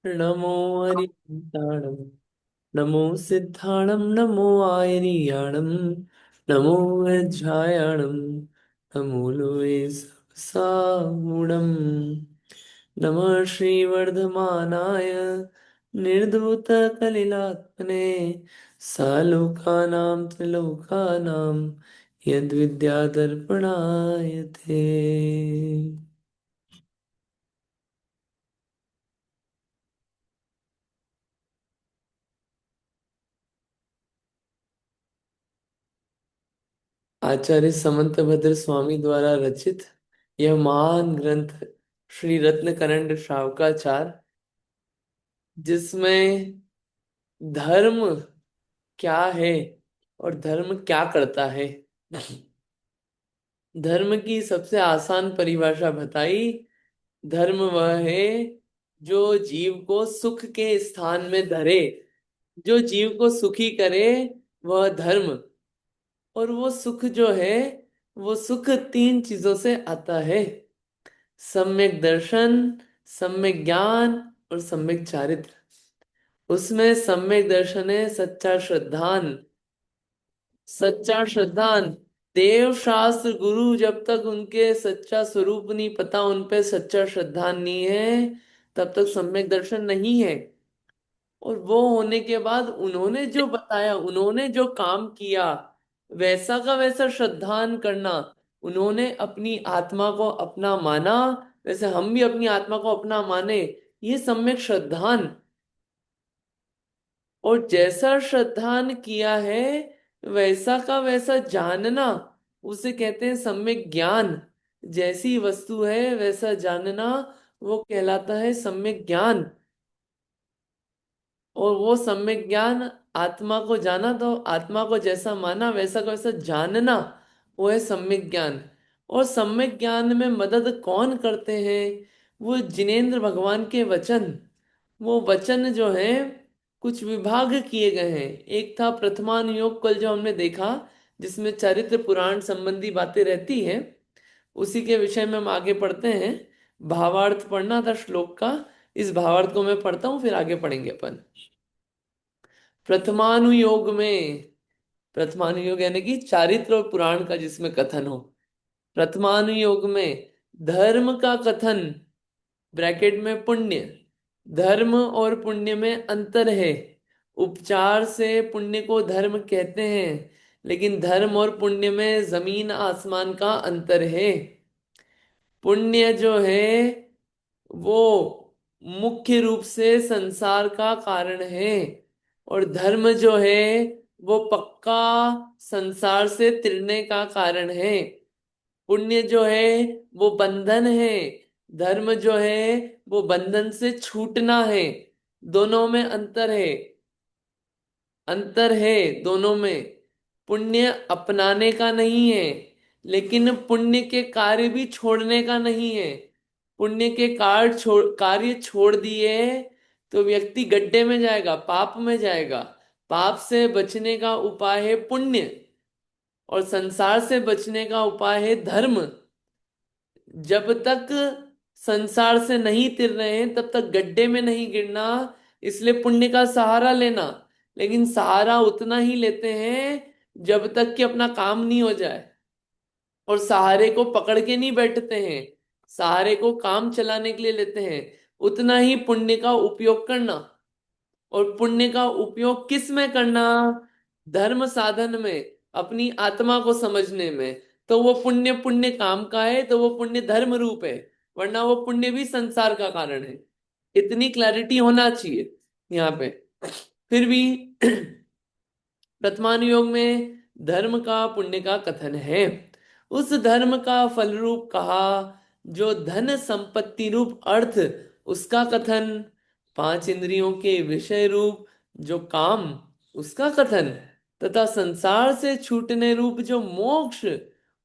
नमो हरिताणम, नमो सिद्धाणम, नमो आयरियाणम, नमो वज्रायाणम, नमो लोये सावूणम, नमः श्रीवर्धमानाय निर्धूतकलिलात्मने सालोकानां त्रिलोकानां यद्विद्यादर्पणाय ते। आचार्य समंतभद्र स्वामी द्वारा रचित यह महान ग्रंथ श्री रत्नकरंड शावकाचार, जिसमें धर्म क्या है और धर्म क्या करता है, धर्म की सबसे आसान परिभाषा बताई। धर्म वह है जो जीव को सुख के स्थान में धरे, जो जीव को सुखी करे, वह धर्म। और वो सुख जो है, वो सुख तीन चीजों से आता है: सम्यक दर्शन, सम्यक ज्ञान और सम्यक चारित्र। उसमें सम्यक दर्शन है सच्चा श्रद्धान। सच्चा श्रद्धान, देव शास्त्र गुरु जब तक उनके सच्चा स्वरूप नहीं पता, उन पे सच्चा श्रद्धान नहीं है, तब तक सम्यक दर्शन नहीं है। और वो होने के बाद उन्होंने जो बताया, उन्होंने जो काम किया, वैसा का वैसा श्रद्धान करना। उन्होंने अपनी आत्मा को अपना माना, वैसे हम भी अपनी आत्मा को अपना माने, ये सम्यक श्रद्धान। और जैसा श्रद्धान किया है, वैसा का वैसा जानना, उसे कहते हैं सम्यक ज्ञान। जैसी वस्तु है वैसा जानना, वो कहलाता है सम्यक ज्ञान। और वो सम्यक ज्ञान, आत्मा को जाना तो आत्मा को जैसा माना वैसा का वैसा जानना, वो है सम्यक ज्ञान। और सम्यक ज्ञान में मदद कौन करते हैं? वो जिनेंद्र भगवान के वचन। वो वचन जो है, कुछ विभाग किए गए हैं। एक था प्रथमानुयोग, कल जो हमने देखा, जिसमें चरित्र पुराण संबंधी बातें रहती हैं, उसी के विषय में हम आगे पढ़ते हैं। भावार्थ पढ़ना था श्लोक का। इस भावार्थ को मैं पढ़ता हूँ, फिर आगे पढ़ेंगे अपन। प्रथमानुयोग में, प्रथमानुयोग यानी कि चारित्र और पुराण का जिसमें कथन हो, प्रथमानुयोग में धर्म का कथन, ब्रैकेट में पुण्य। धर्म और पुण्य में अंतर है। उपचार से पुण्य को धर्म कहते हैं, लेकिन धर्म और पुण्य में जमीन आसमान का अंतर है। पुण्य जो है, वो मुख्य रूप से संसार का कारण है। और धर्म जो है, वो पक्का संसार से तिरने का कारण है। पुण्य जो है, वो बंधन है। धर्म जो है, वो बंधन से छूटना है। दोनों में अंतर है। अंतर है दोनों में। पुण्य अपनाने का नहीं है, लेकिन पुण्य के कार्य भी छोड़ने का नहीं है। पुण्य के कार्य छोड़ दिए तो व्यक्ति गड्ढे में जाएगा, पाप में जाएगा। पाप से बचने का उपाय है पुण्य, और संसार से बचने का उपाय है धर्म। जब तक संसार से नहीं तिर रहे हैं, तब तक गड्ढे में नहीं गिरना। इसलिए पुण्य का सहारा लेना, लेकिन सहारा उतना ही लेते हैं जब तक कि अपना काम नहीं हो जाए। और सहारे को पकड़ के नहीं बैठते हैं, सहारे को काम चलाने के लिए लेते हैं। उतना ही पुण्य का उपयोग करना। और पुण्य का उपयोग किस में करना? धर्म साधन में, अपनी आत्मा को समझने में। तो वो पुण्य पुण्य काम का है, तो वो पुण्य धर्म रूप है। वरना वो पुण्य भी संसार का कारण है। इतनी क्लैरिटी होना चाहिए यहाँ पे। फिर भी प्रथमानुयोग में धर्म का पुण्य का कथन है। उस धर्म का फल रूप कहा, जो धन संपत्ति रूप अर्थ, उसका कथन। पांच इंद्रियों के विषय रूप जो काम, उसका कथन। तथा संसार से छूटने रूप जो मोक्ष,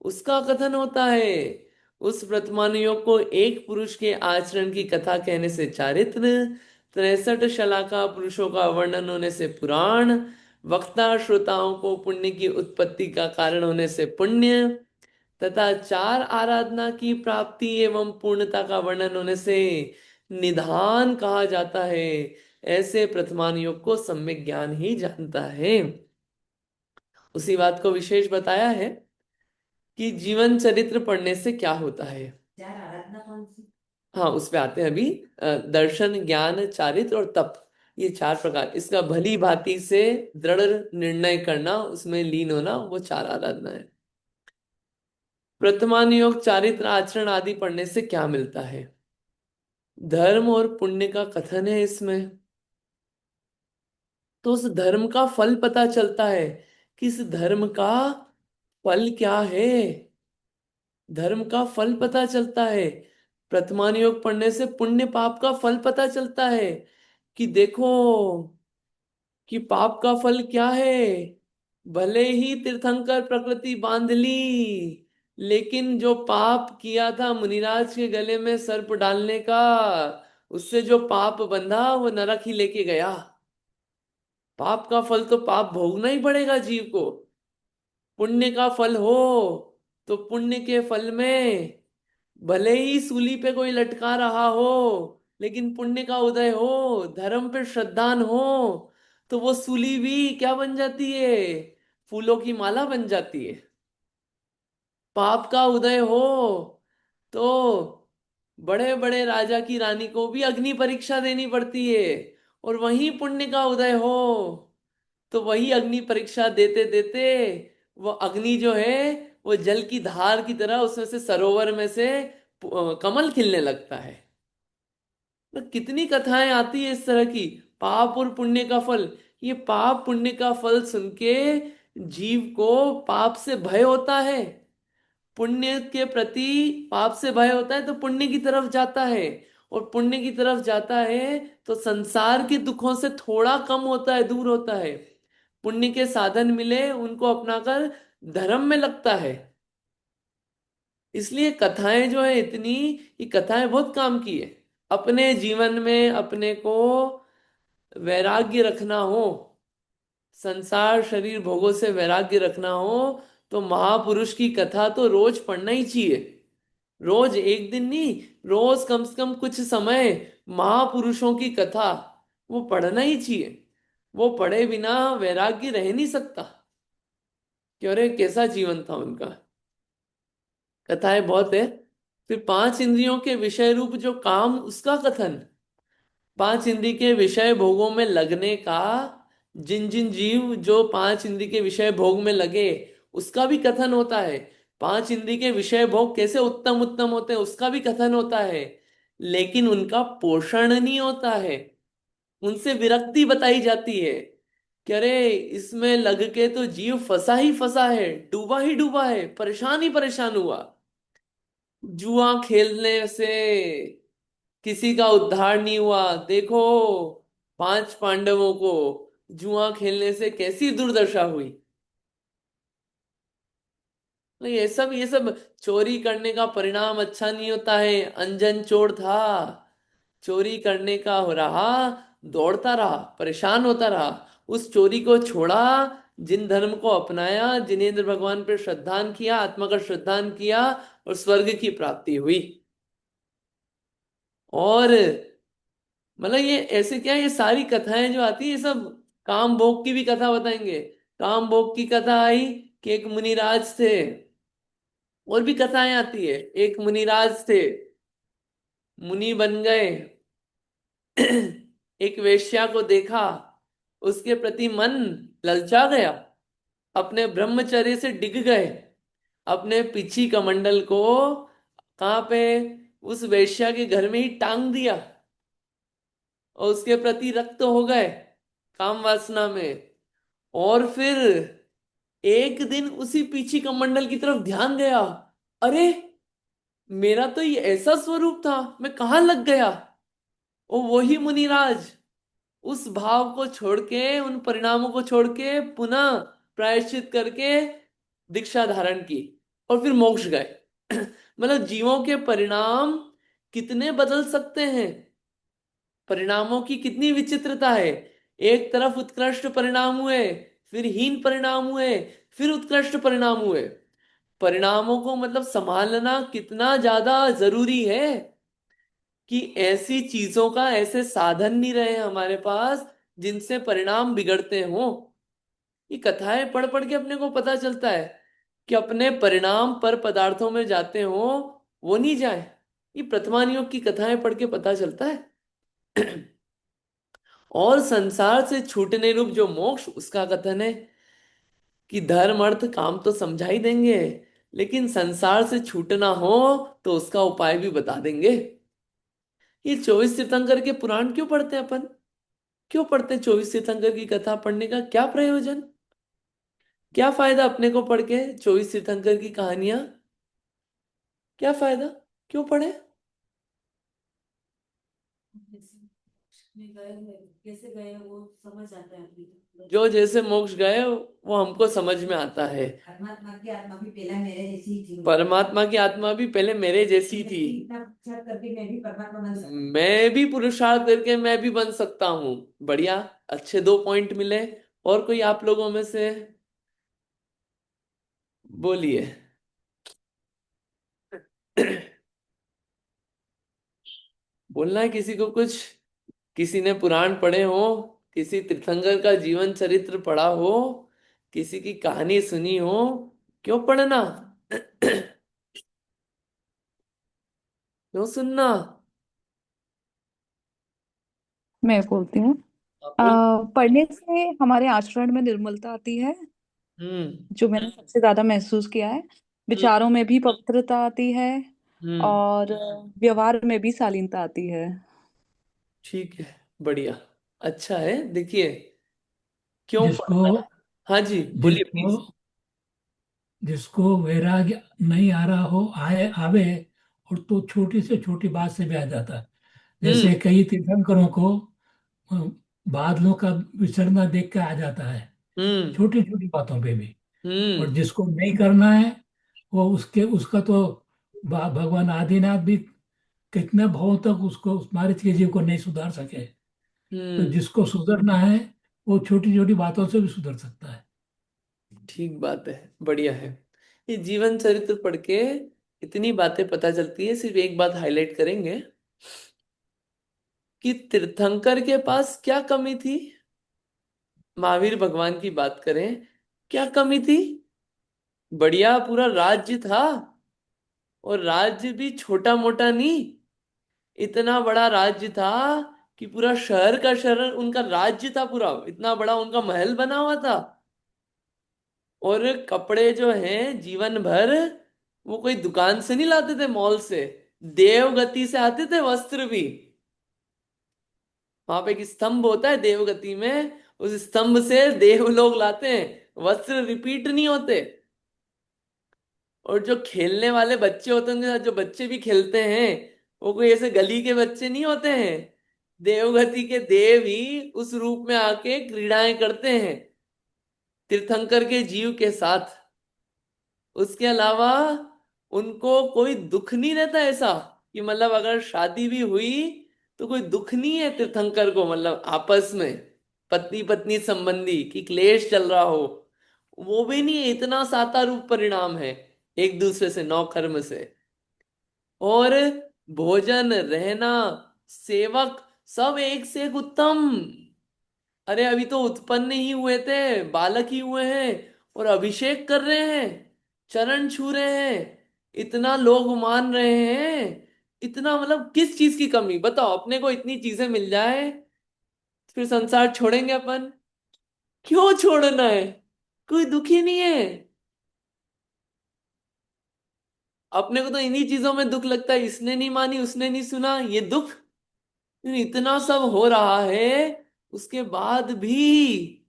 उसका कथन होता है। उस प्रथमानुयोग को एक पुरुष के आचरण की कथा कहने से चारित्र, 63 शलाका पुरुषों का वर्णन होने से पुराण, वक्ता श्रोताओं को पुण्य की उत्पत्ति का कारण होने से पुण्य, तथा चार आराधना की प्राप्ति एवं पूर्णता का वर्णन होने से निधान कहा जाता है। ऐसे प्रथमान योग को सम्यक ज्ञान ही जानता है। उसी बात को विशेष बताया है कि जीवन चरित्र पढ़ने से क्या होता है। यार आराधना कौन सी? हाँ, उस पे आते हैं अभी। दर्शन, ज्ञान, चारित्र और तप, ये चार प्रकार, इसका भली भांति से दृढ़ निर्णय करना, उसमें लीन होना, वो चार आराधना है। प्रथमान योग, चारित्र, आचरण आदि पढ़ने से क्या मिलता है। धर्म और पुण्य का कथन है इसमें। तो उस धर्म का फल पता चलता है कि इस धर्म का फल क्या है। धर्म का फल पता चलता है। प्रथमान योग पढ़ने से पुण्य पाप का फल पता चलता है कि देखो कि पाप का फल क्या है। भले ही तीर्थंकर प्रकृति बांध ली, लेकिन जो पाप किया था मुनिराज के गले में सर्प डालने का, उससे जो पाप बंधा वो नरक ही लेके गया। पाप का फल तो पाप भोगना ही पड़ेगा जीव को। पुण्य का फल हो तो पुण्य के फल में भले ही सूली पे कोई लटका रहा हो, लेकिन पुण्य का उदय हो, धर्म पे श्रद्धान हो, तो वो सूली भी क्या बन जाती है, फूलों की माला बन जाती है। पाप का उदय हो तो बड़े बड़े राजा की रानी को भी अग्नि परीक्षा देनी पड़ती है। और वहीं पुण्य का उदय हो तो वही अग्नि परीक्षा देते देते वो अग्नि जो है वो जल की धार की तरह उसमें से, सरोवर में से कमल खिलने लगता है। तो कितनी कथाएं आती है इस तरह की। पाप और पुण्य का फल, ये पाप पुण्य का फल सुन के जीव को पाप से भय होता है। पुण्य के प्रति पाप से भय होता है तो पुण्य की तरफ जाता है। और पुण्य की तरफ जाता है तो संसार के दुखों से थोड़ा कम होता है, दूर होता है। पुण्य के साधन मिले उनको अपनाकर धर्म में लगता है। इसलिए कथाएं जो है इतनी, ये कथाएं बहुत काम की है। अपने जीवन में अपने को वैराग्य रखना हो, संसार शरीर भोगों से वैराग्य रखना हो, तो महापुरुष की कथा तो रोज पढ़ना ही चाहिए। रोज, एक दिन नहीं, रोज कम से कम कुछ समय महापुरुषों की कथा वो पढ़ना ही चाहिए। वो पढ़े बिना वैराग्य रह नहीं सकता। क्यों रे, कैसा जीवन था उनका। कथाएं बहुत है। फिर पांच इंद्रियों के विषय रूप जो काम, उसका कथन। पांच इंद्री के विषय भोगों में लगने का, जिन जिन जीव जो पांच इंद्री के विषय भोग में लगे, उसका भी कथन होता है। पांच इंद्री के विषय भोग कैसे उत्तम उत्तम होते हैं, उसका भी कथन होता है। लेकिन उनका पोषण नहीं होता है, उनसे विरक्ति बताई जाती है कि अरे इसमें लग के तो जीव फंसा ही फंसा है, डूबा ही डूबा है, परेशान ही परेशान हुआ। जुआ खेलने से किसी का उद्धार नहीं हुआ। देखो पांच पांडवों को जुआ खेलने से कैसी दुर्दशा हुई। तो ये सब चोरी करने का परिणाम अच्छा नहीं होता है। अंजन चोर था, चोरी करने का हो रहा, दौड़ता रहा, परेशान होता रहा, उस चोरी को छोड़ा, जिन धर्म को अपनाया, जिनेंद्र भगवान पर श्रद्धान किया, आत्मा का श्रद्धान किया, और स्वर्ग की प्राप्ति हुई। और मतलब ये ऐसे क्या, ये सारी कथाएं जो आती है ये सब काम भोग की भी कथा बताएंगे। काम भोग की कथा आई कि एक मुनिराज थे। और भी कथाएं आती है। एक मुनिराज थे, मुनि बन गए। एक वेश्या को देखा, उसके प्रति मन ललचा गया, अपने ब्रह्मचर्य से डिग गए, अपने पीछी कमंडल को कहाँ पे, उस वेश्या के घर में ही टांग दिया, और उसके प्रति रक्त हो गए काम वासना में। और फिर एक दिन उसी पीछी कमंडल की तरफ ध्यान गया, अरे मेरा तो ये ऐसा स्वरूप था, मैं कहाँ लग गया। ओ वही मुनिराज उस भाव को छोड़ के, उन परिणामों को छोड़ के पुनः प्रायश्चित करके दीक्षा धारण की, और फिर मोक्ष गए। मतलब जीवों के परिणाम कितने बदल सकते हैं, परिणामों की कितनी विचित्रता है। एक तरफ उत्कृष्ट परिणाम हुए, फिर हीन परिणाम हुए, फिर उत्कृष्ट परिणाम हुए। परिणामों को मतलब संभालना कितना ज्यादा जरूरी है। कि ऐसी चीजों का, ऐसे साधन नहीं रहे हमारे पास जिनसे परिणाम बिगड़ते हों। ये कथाएं पढ़ पढ़ के अपने को पता चलता है कि अपने परिणाम पर पदार्थों में जाते हो वो नहीं जाए। ये प्रथमान योग की कथाएं पढ़ के पता चलता है। और संसार से छूटने रूप जो मोक्ष, उसका कथन है कि धर्म अर्थ काम तो समझा ही देंगे, लेकिन संसार से छूटना हो तो उसका उपाय भी बता देंगे। ये 24 तीर्थंकर के पुराण क्यों पढ़ते हैं अपन? क्यों पढ़ते हैं 24 तीर्थंकर की कथा? पढ़ने का क्या प्रयोजन, क्या फायदा अपने को पढ़ के 24 तीर्थंकर की कहानियां? क्या फायदा? क्यों पढ़े? कैसे गए वो समझ आता है अपनी। जो जैसे मोक्ष गए वो हमको समझ में आता है। परमात्मा की आत्मा भी पहले मेरे जैसी ही थी। परमात्मा की आत्मा भी पहले मेरे जैसी थी। इतना अच्छा करके मैं भी परमात्मा बन सकता मैं भी पुरुषार्थ करके मैं भी बन सकता हूँ। बढ़िया, अच्छे 2 पॉइंट मिले। और कोई आप लोगों में से बोलिए। बोलना है किसी को कुछ? किसी ने पुराण पढ़े हो, किसी तीर्थंकर का जीवन चरित्र पढ़ा हो, किसी की कहानी सुनी हो? क्यों पढ़ना? क्यों सुनना? मैं बोलती हूँ। आप बोल। पढ़ने से हमारे आचरण में निर्मलता आती है, हम्म। जो मैंने सबसे ज्यादा महसूस किया है। हम्म। विचारों में भी पवित्रता आती है, हम्म। और व्यवहार में भी शालीनता आती है। ठीक है, बढ़िया, अच्छा है। देखिए, क्यों जिसको पढ़ना? हाँ जी, बोलिए जिसको प्लीज। जिसको वैराग्य नहीं आ रहा हो आए आवे, और तो छोटी से छोटी बात से भी आ जाता है। हम्म। जैसे कई तीर्थंकरों को अ, बादलों का विचरना देख के आ जाता है, हम्म। छोटी छोटी बातों पे भी। और हम्म। जिसको नहीं करना है, वो उसका तो भगवान आदिनाथ भी कितने भावों तक उसको, उस मारिच के जीव को नहीं सुधार सके। तो हम्म। जिसको सुधरना है, वो छोटी छोटी बातों से भी सुधर सकता है। ठीक बात है, बढ़िया है। ये जीवन चरित्र पढ़ के इतनी बातें पता चलती है। सिर्फ एक बात हाईलाइट करेंगे कि तीर्थंकर के पास क्या कमी थी। महावीर भगवान की बात करें, क्या कमी थी? बढ़िया पूरा राज्य था, और राज्य भी छोटा मोटा नहीं, इतना बड़ा राज्य था कि पूरा शहर का शहर उनका राज्य था। पूरा इतना बड़ा उनका महल बना हुआ था। और कपड़े जो हैं जीवन भर वो कोई दुकान से नहीं लाते थे, मॉल से, देवगति से आते थे वस्त्र भी। वहां पे एक स्तंभ होता है देवगति में, उस स्तंभ से देव लोग लाते हैं, वस्त्र रिपीट नहीं होते। और जो खेलने वाले बच्चे होते हैं उनके साथ जो बच्चे भी खेलते हैं, वो कोई ऐसे गली के बच्चे नहीं होते हैं। देवगति के देव ही उस रूप में आके क्रीड़ाएं करते हैं तीर्थंकर के जीव के साथ। उसके अलावा उनको कोई दुख नहीं रहता ऐसा कि मतलब अगर शादी भी हुई तो कोई दुख नहीं है तीर्थंकर को, मतलब आपस में पत्नी पत्नी संबंधी की क्लेश चल रहा हो, वो भी नहीं है। इतना साता रूप परिणाम है एक दूसरे से, नौ कर्म से। और भोजन, रहना, सेवक, सब एक से एक उत्तम। अरे अभी तो उत्पन्न ही हुए थे, बालक ही हुए हैं, और अभिषेक कर रहे हैं, चरण छू रहे हैं, इतना लोग मान रहे हैं। इतना मतलब किस चीज की कमी बताओ? अपने को इतनी चीजें मिल जाए फिर संसार छोड़ेंगे अपन? क्यों छोड़ना है? कोई दुखी नहीं है। अपने को तो इन्हीं चीजों में दुख लगता है, इसने नहीं मानी, उसने नहीं सुना, ये दुख। इतना सब हो रहा है उसके बाद भी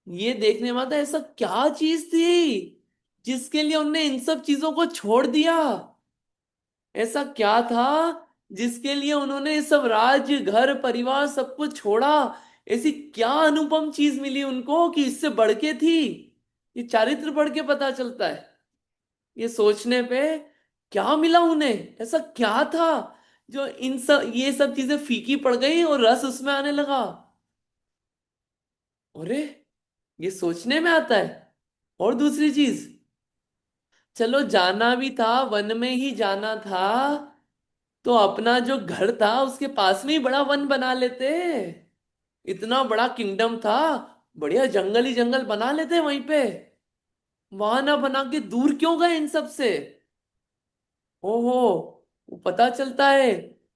ये देखने में आता है ऐसा क्या चीज थी जिसके लिए उनने इन सब चीजों को छोड़ दिया। ऐसा क्या था जिसके लिए उन्होंने ये सब राज्य, घर, परिवार सब कुछ छोड़ा? ऐसी क्या अनुपम चीज मिली उनको कि इससे बढ़ के थी? ये चारित्र पढ़ के पता चलता है। ये सोचने पे क्या मिला उन्हें, ऐसा क्या था जो इन सब, ये सब चीजें फीकी पड़ गई और रस उसमें आने लगा? अरे, ये सोचने में आता है। और दूसरी चीज, चलो जाना भी था, वन में ही जाना था, तो अपना जो घर था उसके पास में ही बड़ा वन बना लेते। इतना बड़ा किंगडम था, बढ़िया जंगल ही जंगल बना लेते वहीं पे। वहां ना बना के दूर क्यों गए इन सब से? ओहो, वो पता चलता है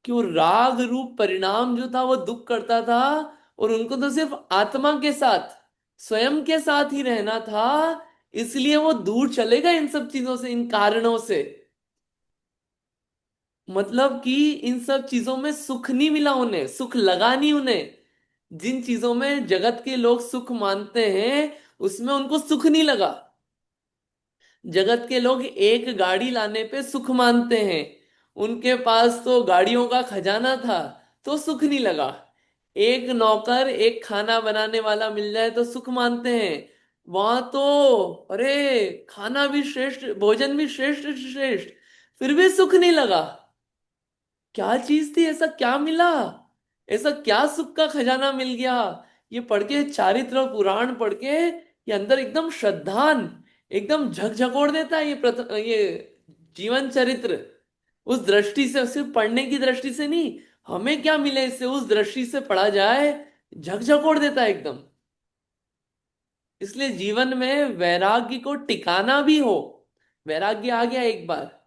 कि वो राग रूप परिणाम जो था वो दुख करता था, और उनको तो सिर्फ आत्मा के साथ, स्वयं के साथ ही रहना था। इसलिए वो दूर चले गए इन सब चीजों से, इन कारणों से। मतलब कि इन सब चीजों में सुख नहीं मिला उन्हें, सुख लगा नहीं उन्हें। जिन चीजों में जगत के लोग सुख मानते हैं उसमें उनको सुख नहीं लगा। जगत के लोग एक गाड़ी लाने पे सुख मानते हैं, उनके पास तो गाड़ियों का खजाना था, तो सुख नहीं लगा। एक नौकर एक खाना बनाने वाला मिल जाए तो सुख मानते हैं। वहां तो अरे, खाना भी श्रेष्ठ, भोजन भी श्रेष्ठ श्रेष्ठ, फिर भी सुख नहीं लगा। क्या चीज थी, ऐसा क्या मिला? ऐसा क्या सुख का खजाना मिल गया? ये पढ़ के, चारित्र पुराण पढ़ के, ये अंदर एकदम श्रद्धान, एकदम झकझकोड़ देता है ये जीवन चरित्र। उस दृष्टि से, सिर्फ पढ़ने की दृष्टि से नहीं, हमें क्या मिले इससे, उस दृष्टि से पढ़ा जाए, झकझकोड़ देता है एकदम। इसलिए जीवन में वैराग्य को टिकाना भी हो, वैराग्य आ गया एक बार,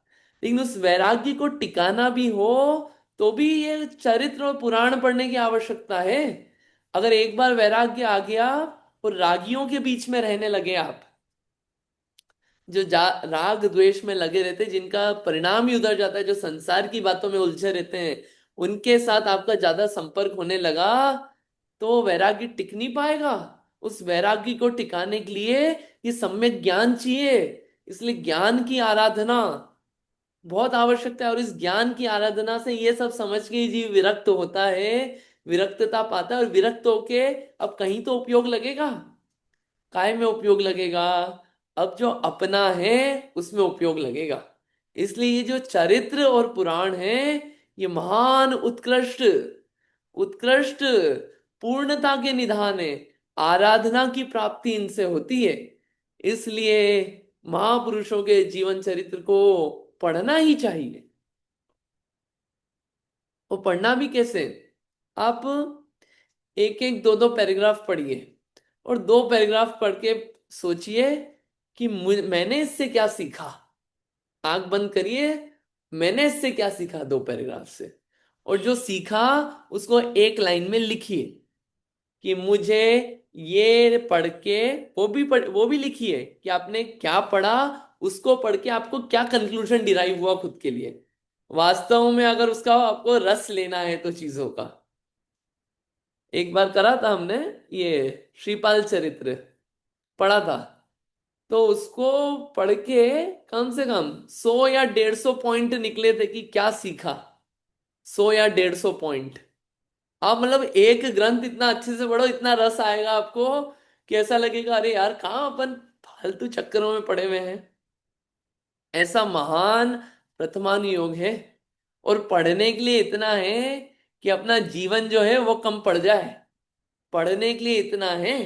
लेकिन उस वैराग्य को टिकाना भी हो तो भी ये चरित्र और पुराण पढ़ने की आवश्यकता है। अगर एक बार वैराग्य आ गया और रागियों के बीच में रहने लगे आप, जो राग द्वेष में लगे रहते, जिनका परिणाम ही उधर जाता है, जो संसार की बातों में उलझे रहते हैं, उनके साथ आपका ज्यादा संपर्क होने लगा, तो वैराग्य टिक नहीं पाएगा। उस वैराग्य को टिकाने के लिए ये सम्यक ज्ञान चाहिए। इसलिए ज्ञान की आराधना बहुत आवश्यकता है, और इस ज्ञान की आराधना से ये सब समझ के ही जीव विरक्त होता है, विरक्तता पाता है, और विरक्त होके अब कहीं तो उपयोग लगेगा। काय में उपयोग लगेगा? अब जो अपना है उसमें उपयोग लगेगा। इसलिए ये जो चरित्र और पुराण है, ये महान उत्कृष्ट उत्कृष्ट पूर्णता के निधान है। आराधना की प्राप्ति इनसे होती है। इसलिए महापुरुषों के जीवन चरित्र को पढ़ना ही चाहिए। वो पढ़ना भी कैसे? आप एक एक दो दो पैराग्राफ पढ़िए, और दो पैराग्राफ पढ़ के सोचिए कि मैंने इससे क्या सीखा। आंख बंद करिए, मैंने इससे क्या सीखा दो पैराग्राफ से, और जो सीखा उसको एक लाइन में लिखिए कि मुझे ये पढ़ के, वो भी लिखिए कि आपने क्या पढ़ा, उसको पढ़ के आपको क्या कंक्लूजन डिराइव हुआ खुद के लिए। वास्तव में अगर उसका आपको रस लेना है तो चीजों का, एक बार करा था हमने, ये श्रीपाल चरित्र पढ़ा था, तो उसको पढ़ के कम से कम 100 या 150 पॉइंट निकले थे कि क्या सीखा। 100 या 150 पॉइंट। आप मतलब एक ग्रंथ इतना अच्छे से पढ़ो, इतना रस आएगा आपको कि ऐसा लगेगा अरे यार, कहाँ अपन फालतू चक्करों में पड़े हुए हैं। ऐसा महान प्रथमानुयोग है, और पढ़ने के लिए इतना है कि अपना जीवन जो है वो कम पड़ जाए। पढ़ने के लिए इतना है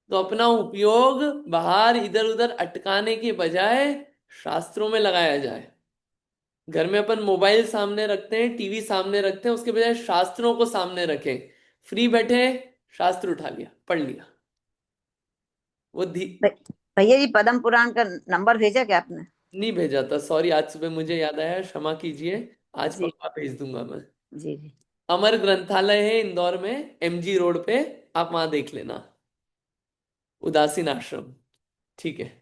तो अपना उपयोग बाहर इधर उधर अटकाने के बजाय शास्त्रों में लगाया जाए। घर में अपन मोबाइल सामने रखते हैं, टीवी सामने रखते हैं, उसके बजाय शास्त्रों को सामने रखें। फ्री बैठे, शास्त्र उठा लिया, पढ़ लिया। वो भैया जी, पद्म पुराण का नंबर भेजा क्या आपने? नहीं भेजा था, सॉरी, आज सुबह मुझे याद आया, क्षमा कीजिए। आज जी पक्का भेज दूंगा मैं। जी जी। अमर ग्रंथालय है इंदौर में, एमजी रोड पे, आप वहां देख लेना। उदासीन आश्रम। ठीक है।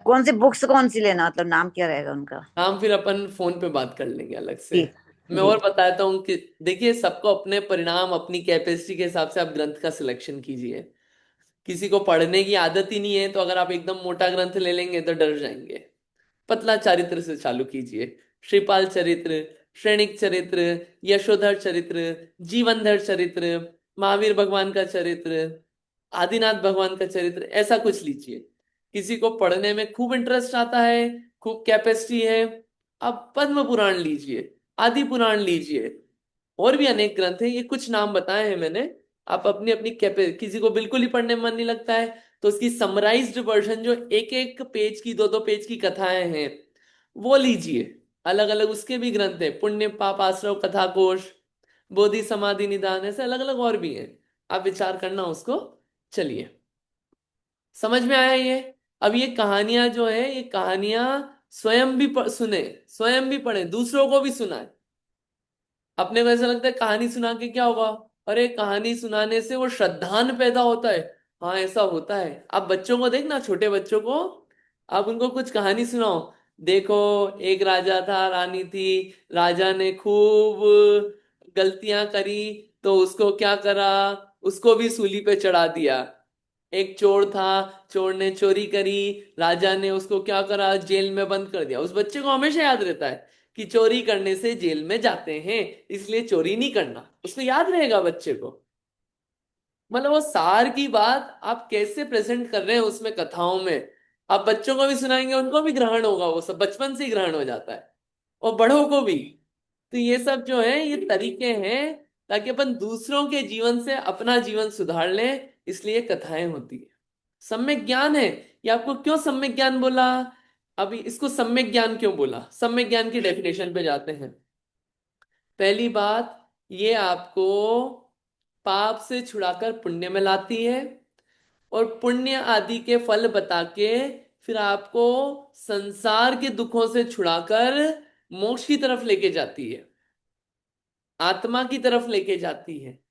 कौन सी बुक्स, कौन सी लेना, मतलब नाम क्या रहेगा उनका? हम फिर अपन फोन पे बात कर लेंगे अलग से। जी मैं जी। और बताता हूँ कि देखिए, सबको अपने परिणाम, अपनी कैपेसिटी के हिसाब से आप ग्रंथ का सिलेक्शन कीजिए। किसी को पढ़ने की आदत ही नहीं है, तो अगर आप एकदम मोटा ग्रंथ ले लेंगे तो डर जाएंगे। पतला चरित्र से चालू कीजिए। श्रीपाल चरित्र, श्रेणिक चरित्र, यशोधर चरित्र, जीवनधर चरित्र, महावीर भगवान का चरित्र, आदिनाथ भगवान का चरित्र, ऐसा कुछ लीजिए। किसी को पढ़ने में खूब इंटरेस्ट आता है, खूब कैपेसिटी है, आप पद्म पुराण लीजिए, आदि पुराण लीजिए, और भी अनेक ग्रंथ हैं, ये कुछ नाम बताए हैं मैंने। आप अपनी अपनी कैपे किसी को बिल्कुल ही पढ़ने में मन नहीं लगता है तो उसकी समराइज्ड वर्जन, जो एक एक पेज की, दो दो पेज की कथाएं हैं, वो लीजिए। अलग अलग उसके भी ग्रंथ है, पुण्य पाप आश्रव कथा कोश, बोधि समाधि निदान, ऐसे अलग अलग और भी हैं। आप विचार करना उसको। चलिए, समझ में आया ये? अब ये कहानियां जो है, ये कहानियां स्वयं भी सुने, स्वयं भी पढ़े, दूसरों को भी सुनाए। अपने को ऐसा लगता है कहानी सुना के क्या होगा? अरे कहानी सुनाने से वो श्रद्धान पैदा होता है। हाँ, ऐसा होता है। आप बच्चों को देखना, छोटे बच्चों को आप उनको कुछ कहानी सुनाओ। देखो, एक राजा था, रानी थी, राजा ने खूब गलतियां करी, तो उसको क्या करा, उसको भी सूली पे चढ़ा दिया। एक चोर था, चोर ने चोरी करी, राजा ने उसको क्या करा, जेल में बंद कर दिया। उस बच्चे को हमेशा याद रहता है कि चोरी करने से जेल में जाते हैं, इसलिए चोरी नहीं करना, उसको याद रहेगा बच्चे को। मतलब वो सार की बात आप कैसे प्रेजेंट कर रहे हैं उसमें, कथाओं में। आप बच्चों को भी सुनाएंगे, उनको भी ग्रहण होगा, वो सब बचपन से ही ग्रहण हो जाता है, और बड़ों को भी। तो ये सब जो है, ये तरीके हैं ताकि अपन दूसरों के जीवन से अपना जीवन सुधार लें, इसलिए कथाएं होती है। सम्यक ज्ञान है। ये आपको क्यों सम्यक ज्ञान बोला? अभी इसको सम्यक ज्ञान क्यों बोला, सम्यक ज्ञान की डेफिनेशन पे जाते हैं। पहली बात, ये आपको पाप से छुड़ाकर पुण्य में लाती है, और पुण्य आदि के फल बता के फिर आपको संसार के दुखों से छुड़ाकर मोक्ष की तरफ लेके जाती है, आत्मा की तरफ लेके जाती है।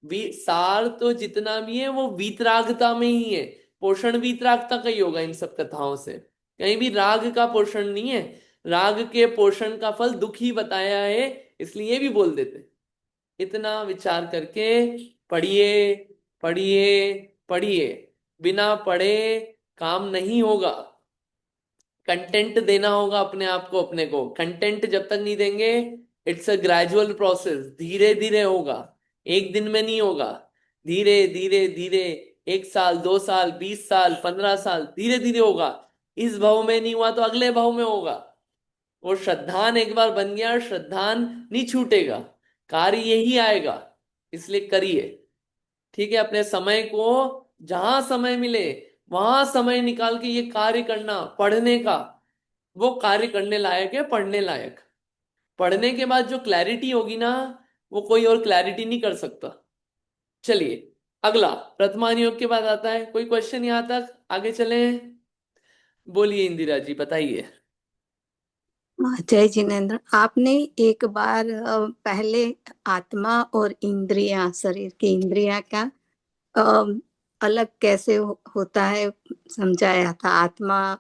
सार तो जितना भी है वो वीतरागता में ही है। पोषण वीतरागता का ही होगा इन सब कथाओं से, कहीं भी राग का पोषण नहीं है। राग के पोषण का फल दुख ही बताया है, इसलिए भी बोल देते। इतना विचार करके पढ़िए, पढ़िए, पढ़िए। बिना पढ़े काम नहीं होगा। कंटेंट देना होगा अपने आप को, अपने को कंटेंट जब तक नहीं देंगे, इट्स अ ग्रेजुअल प्रोसेस, धीरे धीरे होगा, एक दिन में नहीं होगा। धीरे धीरे धीरे, 1 साल, 2 साल, 20 साल, 15 साल, धीरे धीरे होगा। इस भाव में नहीं हुआ तो अगले भाव में होगा। वो श्रद्धान एक बार बन गया, श्रद्धान नहीं छूटेगा, कार्य यही आएगा। इसलिए करिए, ठीक है? अपने समय को जहां समय मिले वहां समय निकाल के ये कार्य करना, पढ़ने का। वो कार्य करने लायक है, पढ़ने लायक। पढ़ने के बाद जो क्लैरिटी होगी ना, वो कोई और क्लैरिटी नहीं कर सकता। चलिए, अगला प्रथमान योग के बाद आता है। कोई क्वेश्चन यहां तक? आगे चलें। बोलिए इंदिरा जी, बताइए। जय जिनेन्द्र। आपने एक बार पहले आत्मा और इंद्रियां, शरीर की इंद्रियां का अ, अलग कैसे होता है समझाया था। आत्मा,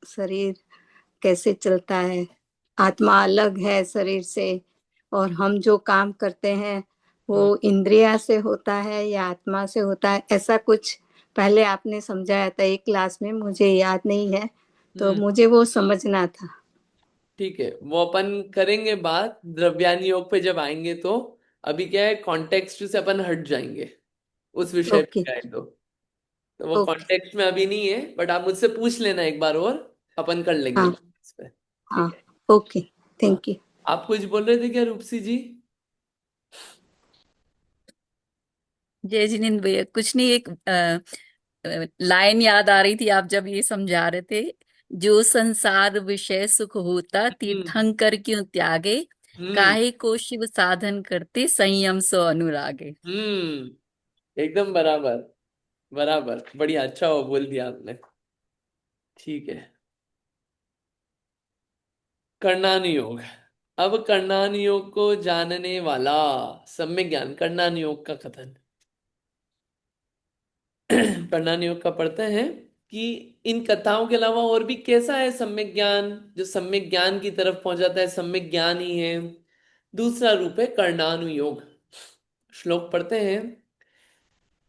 शरीर कैसे चलता है, आत्मा अलग है शरीर से, और हम जो काम करते हैं वो हम्म। इंद्रिया से होता है या आत्मा से होता है, ऐसा कुछ पहले आपने समझाया था एक क्लास में, मुझे याद नहीं है, तो हम्म। मुझे वो समझना था। ठीक है, वो अपन करेंगे बात द्रव्यान योग पे जब आएंगे तो। अभी क्या है, कॉन्टेक्स्ट से अपन हट जाएंगे, उस विषय ओके। पे आए तो वो ओके। कॉन्टेक्स्ट में अभी नहीं है, बट आप मुझसे पूछ लेना एक बार और, अपन कर लेंगे हाँ। बात इस पे। हाँ। ठीक है। ओके। हाँ, थैंक यू। आप कुछ बोल रहे थे क्या रूपसी जी? जय जिनेन्द्र भैया, कुछ नहीं, एक लाइन याद आ रही थी आप जब ये समझा रहे थे। जो संसार विषय सुख होता, हम्म। तीर्थंकर क्यों त्यागे, हम्म। काहे को शिव साधन करते, संयम सो अनुरागे। एकदम बराबर, बराबर, बढ़िया, अच्छा हो बोल दिया आपने। ठीक है, कर्णान योग। अब कर्णान योग को जानने वाला, सम्यक ज्ञान, कर्णान योग का कथन। कर्णान योग का पढ़ते हैं कि इन कथाओं के अलावा और भी कैसा है सम्यक ज्ञान, जो सम्यक ज्ञान की तरफ पहुंचाता है, सम्यक ज्ञान ही है। दूसरा रूप है कर्णानुयोग। श्लोक पढ़ते हैं।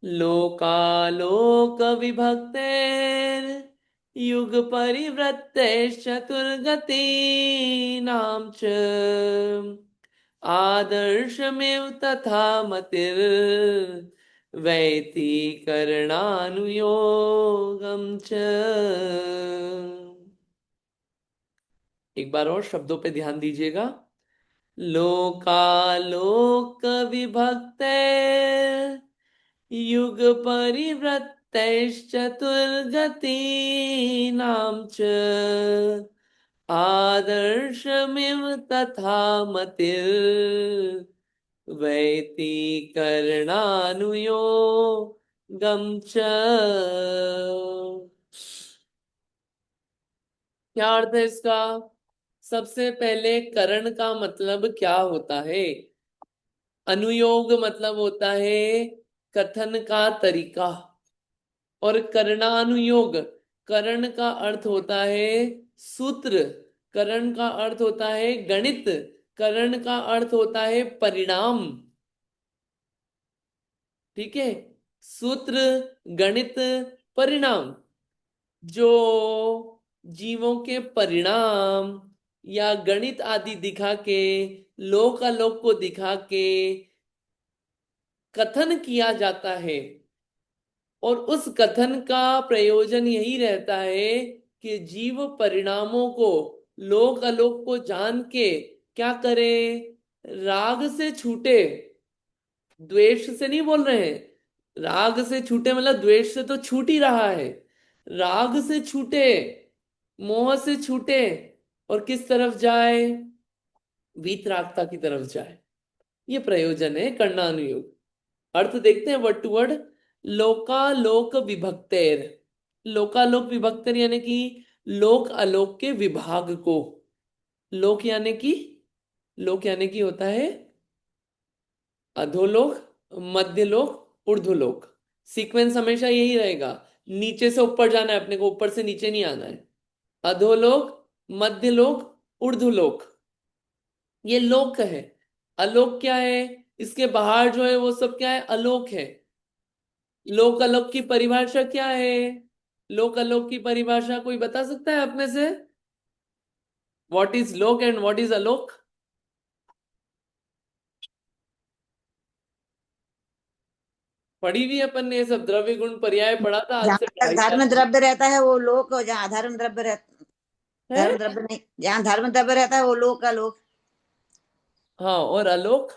लोकालोक विभक्तेर युग परिवृत्तैश्चतुर्गतीनां च आदर्शमेव तथा मतिर् वैतीकरणानुयोगम च। एक बार और शब्दों पे ध्यान दीजिएगा। लोकालोक विभक्तैर् युग परिवृत्तैश्चतुर्गतीनां च आदर्शमिव तथा मतिर् वैतीकरणानुयोगं च। क्या अर्थ है इसका? सबसे पहले करण का मतलब क्या होता है? अनुयोग मतलब होता है कथन का तरीका, और करणानुयोग, करण का अर्थ होता है सूत्र, करण का अर्थ होता है गणित, करण का अर्थ होता है परिणाम। ठीक है, सूत्र, गणित, परिणाम। जो जीवों के परिणाम या गणित आदि दिखा के, लोक अलोक को दिखा के कथन किया जाता है, और उस कथन का प्रयोजन यही रहता है कि जीव परिणामों को, लोक अलोक को जान के क्या करे? राग से छूटे। द्वेष से नहीं बोल रहे हैं, राग से छूटे मतलब द्वेष से तो छूट ही रहा है, राग से छूटे, मोह से छूटे, और किस तरफ जाए? वीतरागता की तरफ जाए। ये प्रयोजन है कर्णानुयोग। अर्थ देखते हैं word to word. Lokalok विभक्तेर, Lokalok विभक्तेर यानी कि लोक अलोक के विभाग को। लोक यानी कि, लोक यानी कि होता है अधोलोक, मध्यलोक, ऊर्ध्वलोक। सीक्वेंस हमेशा यही रहेगा, नीचे से ऊपर जाना है अपने को, ऊपर से नीचे नहीं आना है। अधोलोक, मध्यलोक, ऊर्ध्वलोक, ये लोक है। अलोक क्या है? इसके बाहर जो है वो सब क्या है? अलोक है। लोक अलोक की परिभाषा क्या है? लोक अलोक की परिभाषा कोई बता सकता है आप में से? व्हाट इज लोक एंड व्हाट इज अलोक? पढ़ी हुई है अपन ने ये सब, द्रव्य गुण पर्याय पढ़ा था आज जहाँ से तक 2.5 साल धर्म पहले। द्रव्य रहता है वो लोक, और जहाँ अधर्म द्रव्य रहता, है? धर्म द्रव्य नहीं, जहाँ धर्म द्रव्य रहता है वो लोक का लोक, हाँ, और आलोक?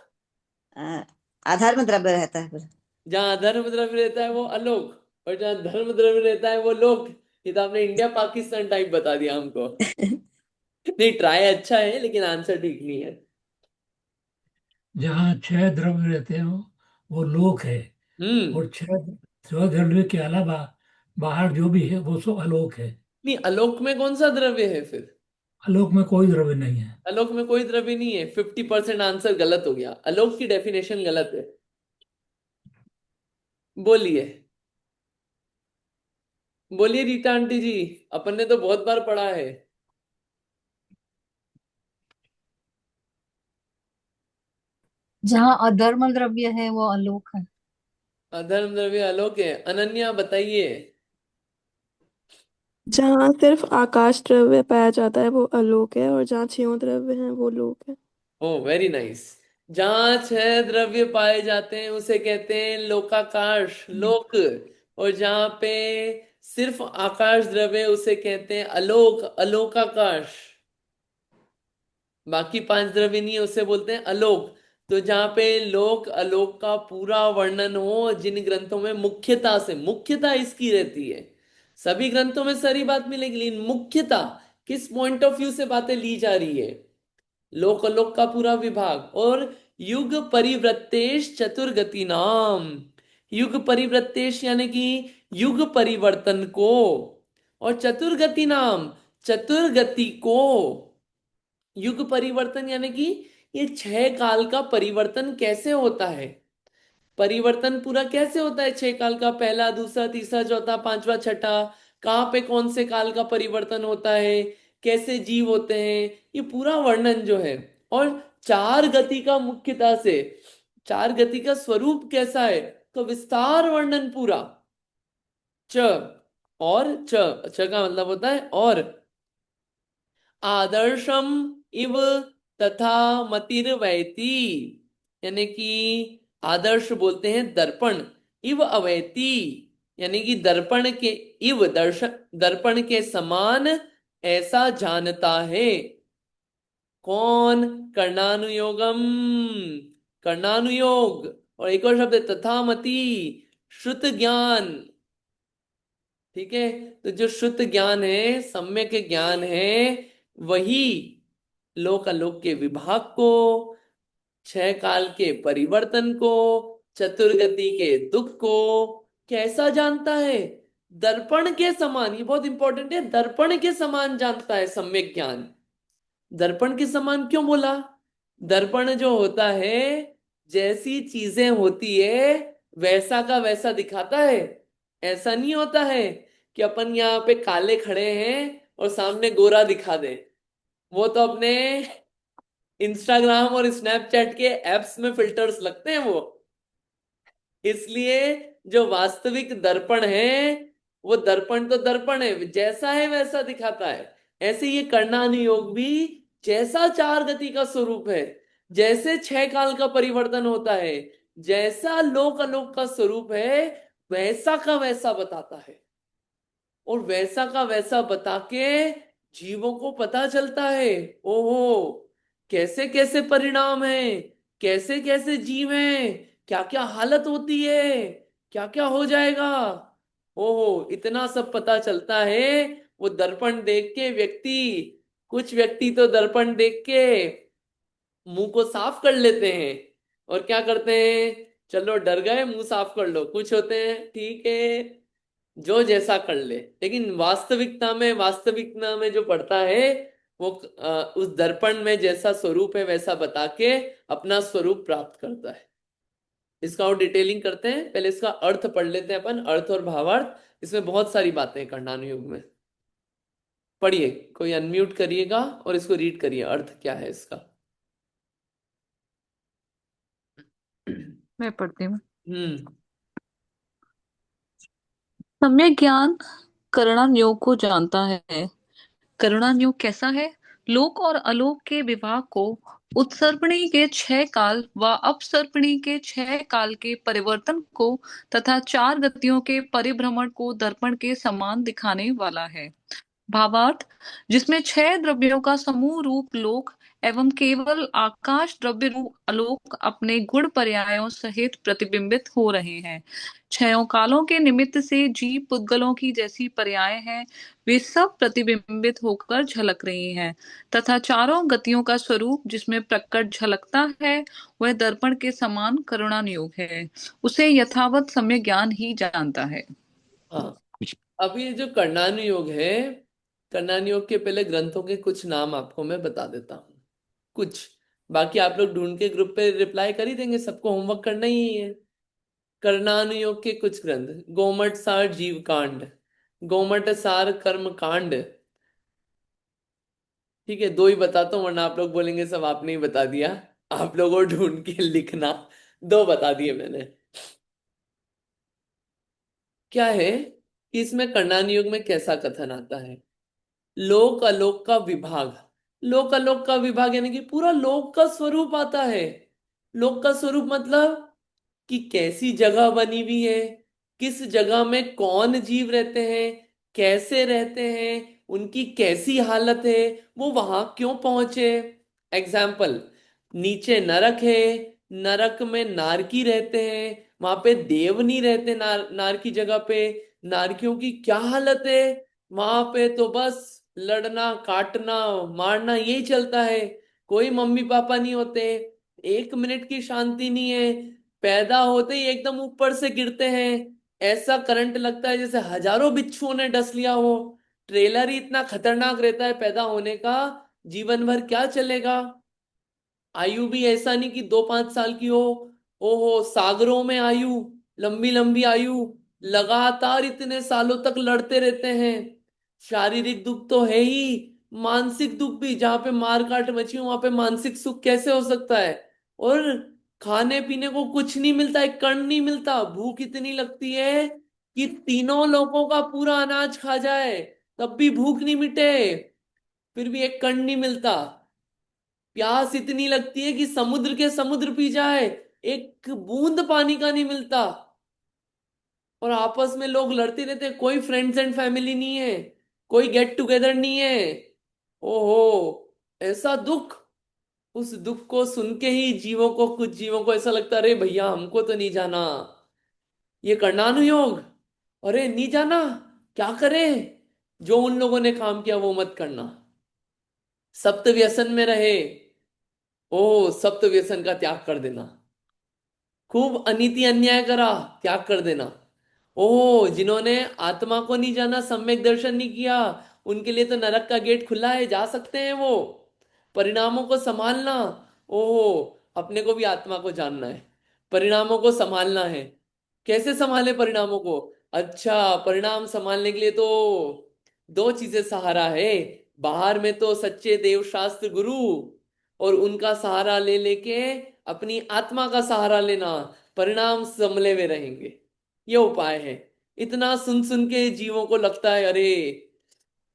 अधर्म द्रव्य रहता है फिर। जहाँ धर्म द्रव्य रहता है वो आलोक, और जहाँ धर्म द्रव्य रहता है वो लोक। ये तो आपने इंडिया पाकिस्तान टाइप बता दिया हमको। नहीं, ट्राई अच्छा है लेकिन आंसर ठीक नहीं है। जहाँ छह द्रव्य रहते हैं वो लोक है। हम्म। और छह द्रव्य के अलावा बाहर जो भी है वो सब अलोक है। नहीं, आलोक में कौन सा द्रव्य है फिर? आलोक में कोई द्रव्य नहीं है। आलोक में कोई द्रव्य नहीं है। 50% आंसर गलत हो गया, आलोक की डेफिनेशन गलत है। बोलिए, बोलिए रीता आंटी जी, अपन ने तो बहुत बार पढ़ा है। जहाँ अधर्म द्रव्य है वो अलोक है। अधर्म द्रव्य आलोक है। अनन्या बताइए। जहाँ सिर्फ आकाश द्रव्य पाया जाता है वो आलोक है, और जहाँ छयों द्रव्य हैं वो लोक है। ओ वेरी नाइस। जहाँ छह द्रव्य पाए जाते हैं उसे कहते हैं लोकाकाश, लोक। और जहाँ पे सिर्फ आकाश द्रव्य उसे कहते हैं अलोक, अलोकाकाश। बाकी 5 द्रव्य नहीं है उसे बोलते हैं अलोक। तो जहाँ पे लोक अलोक का पूरा वर्णन हो, जिन ग्रंथों में मुख्यता से, मुख्यता इसकी रहती है, सभी ग्रंथों में सारी बात मिलेगी, लेकिन मुख्यता किस पॉइंट ऑफ व्यू से बातें ली जा रही है, लोक अलोक का पूरा विभाग। और युग परिवृत्तेश चतुर्गति नाम, युग परिवृत्तेश यानी कि युग परिवर्तन को, और चतुर्गति नाम, चतुर्गति को। युग परिवर्तन यानी कि ये 6 काल का परिवर्तन कैसे होता है, परिवर्तन पूरा कैसे होता है 6 काल का, पहला, दूसरा, तीसरा, चौथा, पांचवा, छठा, कहाँ पे कौन से काल का परिवर्तन होता है, कैसे जीव होते हैं, ये पूरा वर्णन जो है। और 4 गति का मुख्यता से, 4 गति का स्वरूप कैसा है, तो विस्तार वर्णन पूरा। च, और च का मतलब होता है और। आदर्शम इव तथा मतिर्वैती, यानी कि आदर्श बोलते हैं दर्पण, इव अवैती यानी कि दर्पण के, इव दर्शन, दर्पण के समान ऐसा जानता है। कौन? कर्णानुयोगम, कर्णानुयोग। और एक और शब्द है तथा मति, श्रुत ज्ञान। ठीक है, तो जो शुद्ध ज्ञान है, सम्यक ज्ञान है, वही लोक अलोक के विभाग को, 6 काल के परिवर्तन को, चतुर्गति के दुख को कैसा जानता है? दर्पण के समान। ये बहुत इंपॉर्टेंट है, दर्पण के समान जानता है सम्यक ज्ञान। दर्पण के समान क्यों बोला? दर्पण जो होता है, जैसी चीजें होती है वैसा का वैसा दिखाता है। ऐसा नहीं होता है कि अपन यहाँ पे काले खड़े हैं और सामने गोरा दिखा दे। वो तो अपने इंस्टाग्राम और स्नैपचैट के एप्स में फिल्टर्स लगते हैं वो। इसलिए जो वास्तविक दर्पण है, वो दर्पण तो दर्पण है, जैसा है वैसा दिखाता है। ऐसे ये कर्णानुयोग भी जैसा 4 गति का स्वरूप है, जैसे 6 काल का परिवर्तन होता है, जैसा लोक अलोक का स्वरूप है, वैसा का वैसा बताता है। और वैसा का वैसा बता के जीवों को पता चलता है, ओहो कैसे कैसे परिणाम है, कैसे कैसे जीव हैं, क्या क्या हालत होती है, क्या क्या हो जाएगा। ओहो इतना सब पता चलता है। वो दर्पण देख के व्यक्ति, कुछ व्यक्ति तो दर्पण देख के मुंह को साफ कर लेते हैं। और क्या करते हैं, चलो डर गए मुंह साफ कर लो। कुछ होते हैं ठीक है जो जैसा कर ले, लेकिन वास्तविकता में जो पढ़ता है वो उस दर्पण में जैसा स्वरूप है वैसा बता के अपना स्वरूप प्राप्त करता है। इसका और डिटेलिंग करते हैं, पहले इसका अर्थ पढ़ लेते हैं अपन, अर्थ और भावार्थ। इसमें बहुत सारी बातें हैं कर्णानुयोग में। पढ़िए, कोई अनम्यूट करिएगा और इसको रीड करिए, अर्थ क्या है इसका। मैं पढ़ती हूँ। हम्म। सम्यक ज्ञान कर्णानुयोग को जानता है। कर्णानुयोग कैसा है? लोक और अलोक के विभाग को, उत्सर्पणी के 6 काल व अपसर्पणी के 6 काल के परिवर्तन को तथा 4 गतियों के परिभ्रमण को दर्पण के समान दिखाने वाला है। भावार्थ, जिसमें 6 द्रव्यों का समूह रूप लोक एवं केवल आकाश द्रव्य रूप आलोक अपने गुण पर्यायों सहित प्रतिबिंबित हो रहे हैं। 6 कालों के निमित्त से जीव पुद्गलों की जैसी पर्याय हैं, वे सब प्रतिबिंबित होकर झलक रही हैं, तथा 4 गतियों का स्वरूप जिसमें प्रकट झलकता है, वह दर्पण के समान करुणानुयोग है। उसे यथावत सम्यक ज्ञान ही जानता है। हाँ, अब ये जो कर्णानुयोग है, कर्णानुयोग के पहले ग्रंथों के कुछ नाम आपको मैं बता देता हूँ कुछ। बाकी आप लोग ढूंढ के ग्रुप पे रिप्लाई कर ही देंगे, सबको होमवर्क करना ही है। कर्णानुयोग के कुछ ग्रंथ: गोमट सार जीव कांड, गोमट सार कर्म कांड। ठीक है, दो ही बताता हूँ वरना आप लोग बोलेंगे सब आपने ही बता दिया। आप लोगों ढूंढ के लिखना, दो बता दिए मैंने। क्या है कि इसमें कर्णानुयोग में कैसा कथन आता है? लोक अलोक का विभाग। लोक अलोक का विभाग यानी कि पूरा लोक का स्वरूप आता है। लोक का स्वरूप मतलब कि कैसी जगह बनी हुई है, किस जगह में कौन जीव रहते हैं, कैसे रहते हैं, उनकी कैसी हालत है, वो वहां क्यों पहुंचे। एग्जाम्पल, नीचे नरक है, नरक में नारकी रहते हैं, वहां पे देव नहीं रहते। नार की जगह पे नारकियों की क्या हालत है, वहां पे तो बस लड़ना काटना मारना यही चलता है। कोई मम्मी पापा नहीं होते, 1 मिनट की शांति नहीं है, पैदा होते ही एकदम ऊपर से गिरते हैं। ऐसा करंट लगता है जैसे हजारों बिच्छुओं ने डस लिया हो। ट्रेलर ही इतना खतरनाक रहता है पैदा होने का, जीवन भर क्या चलेगा। आयु भी ऐसा नहीं कि 2-5 साल की हो, ओहो सागरों में आयु, लंबी लंबी आयु, लगातार इतने सालों तक लड़ते रहते हैं। शारीरिक दुख तो है ही, मानसिक दुख भी, जहां पे मार काट मची हो वहां पे मानसिक सुख कैसे हो सकता है। और खाने पीने को कुछ नहीं मिलता, एक कण नहीं मिलता, भूख इतनी लगती है कि तीनों लोगों का पूरा अनाज खा जाए तब भी भूख नहीं मिटे, फिर भी एक कण नहीं मिलता। प्यास इतनी लगती है कि समुद्र के समुद्र पी जाए, एक बूंद पानी का नहीं मिलता। और आपस में लोग लड़ते रहते हैं, कोई फ्रेंड्स एंड फैमिली नहीं है, कोई गेट टुगेदर नहीं है। ओहो ऐसा दुख। उस दुख को सुन के ही जीवों को, कुछ जीवों को ऐसा लगता है अरे भैया हमको तो नहीं जाना, ये कर्णानुयोग, अरे नहीं जाना, क्या करें, जो उन लोगों ने काम किया वो मत करना। सप्त व्यसन में रहे, ओ सप्त व्यसन का त्याग कर देना। खूब अनीति अन्याय करा, त्याग कर देना। ओ जिन्होंने आत्मा को नहीं जाना, सम्यक दर्शन नहीं किया, उनके लिए तो नरक का गेट खुला है, जा सकते हैं वो। परिणामों को संभालना, ओहो अपने को भी आत्मा को जानना है, परिणामों को संभालना है। कैसे संभाले परिणामों को? अच्छा, परिणाम संभालने के लिए तो दो चीजें सहारा है। बाहर में तो सच्चे देव शास्त्र गुरु, और उनका सहारा ले लेके अपनी आत्मा का सहारा लेना, परिणाम संभले हुए रहेंगे। ये उपाय है। इतना सुन सुन के जीवों को लगता है अरे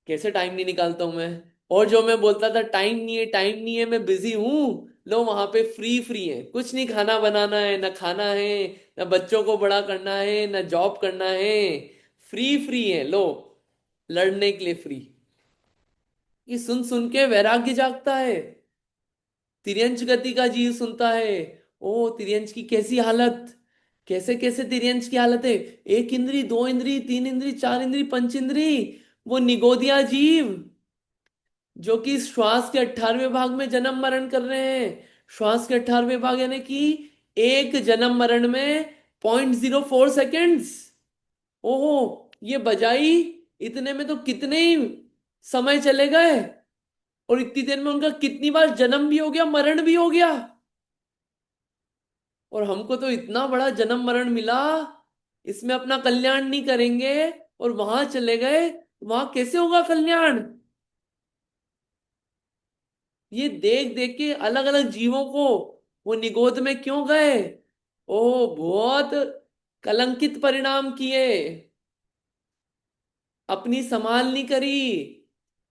कैसे टाइम नहीं निकालता हूं मैं। और जो मैं बोलता था टाइम नहीं है टाइम नहीं है, मैं बिजी हूं, लो वहां पे फ्री फ्री है, कुछ नहीं खाना बनाना है, ना खाना है, ना बच्चों को बड़ा करना है, ना जॉब करना है, फ्री फ्री है, लो लड़ने के लिए फ्री। ये सुन सुन के वैराग्य जागता है। तिर्यंच गति का जीव सुनता है, ओ तिर्यंच की कैसी हालत, कैसे कैसे तिर्यंच की हालत है। एक इंद्री, दो इंद्री, तीन इंद्री, चार इंद्री, पंच इंद्री, वो निगोदिया जीव जो कि श्वास के 18वें भाग में जन्म मरण कर रहे हैं। श्वास के 18वें भाग यानी कि एक जन्म मरण में 0.04 सेकेंड्स। ओहो, ये बजाई, इतने में तो कितने ही समय चले गए, और इतनी देर में उनका कितनी बार जन्म भी हो गया, मरण भी हो गया। और हमको तो इतना बड़ा जन्म मरण मिला, इसमें अपना कल्याण नहीं करेंगे और वहां चले गए, वहां कैसे होगा कल्याण? ये देख देख के अलग अलग जीवों को वो निगोद में क्यों गए? ओ बहुत कलंकित परिणाम किए, अपनी संभाल नहीं करी,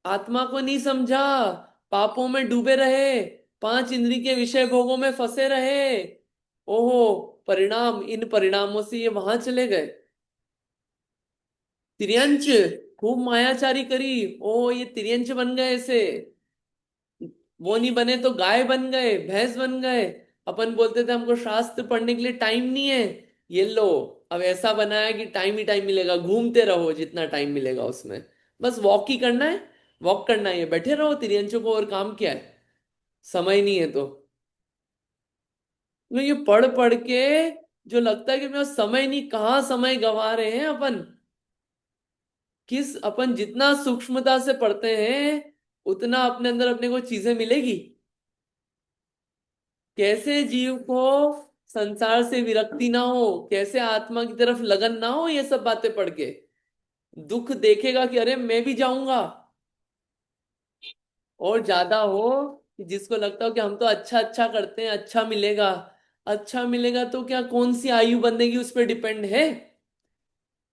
आत्मा को नहीं समझा, पापों में डूबे रहे, पांच इंद्री के विषय भोगों में फंसे रहे। ओहो, परिणाम, इन परिणामों से ये वहां चले गए। तिर्यंच, खूब मायाचारी करी, ओ ये तिर्यंच बन गए ऐसे। वो नहीं बने तो गाय बन गए, भैंस बन गए। अपन बोलते थे हमको शास्त्र पढ़ने के लिए टाइम नहीं है, ये लो अब ऐसा बनाया कि टाइम ही टाइम मिलेगा, घूमते रहो जितना टाइम मिलेगा उसमें, बस वॉक ही करना है, वॉक करना है, ये बैठे रहो तिरंचों को, और काम क्या है, समय नहीं है तो ये पढ़ पढ़ के जो लगता है कि मेरा समय नहीं, कहाँ समय गंवा रहे हैं अपन। किस, अपन जितना सूक्ष्मता से पढ़ते हैं उतना अपने अंदर अपने को चीजें मिलेगी। कैसे जीव को संसार से विरक्ति ना हो, कैसे आत्मा की तरफ लगन ना हो, ये सब बातें पढ़ के दुख देखेगा कि अरे मैं भी जाऊंगा। और ज्यादा हो कि जिसको लगता हो कि हम तो अच्छा अच्छा करते हैं, अच्छा मिलेगा, अच्छा मिलेगा तो क्या कौन सी आयु बंधेगी उस पर डिपेंड है।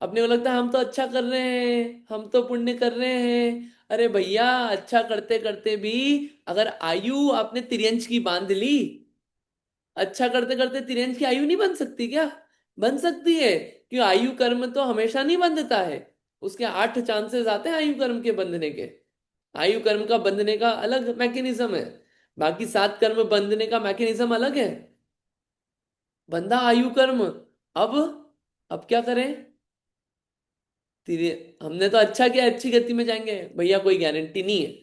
अपने को लगता है हम तो अच्छा कर रहे हैं, हम तो पुण्य कर रहे हैं। अरे भैया, अच्छा करते करते भी अगर आयु आपने तिर्यंच की बांध ली, अच्छा करते करते तिरंज की आयु नहीं बन सकती क्या? बन सकती है, क्यों? आयु कर्म तो हमेशा नहीं बंधता है, उसके 8 चांसेस आते हैं आयु कर्म के बंधने के। आयु कर्म का बंधने का अलग मैकेनिज्म है, बाकी 7 कर्म बंधने का मैकेनिज्म अलग है। बंधा आयु कर्म, अब क्या करें? तिरे हमने तो अच्छा किया, अच्छी गति में जाएंगे, भैया कोई गारंटी नहीं है।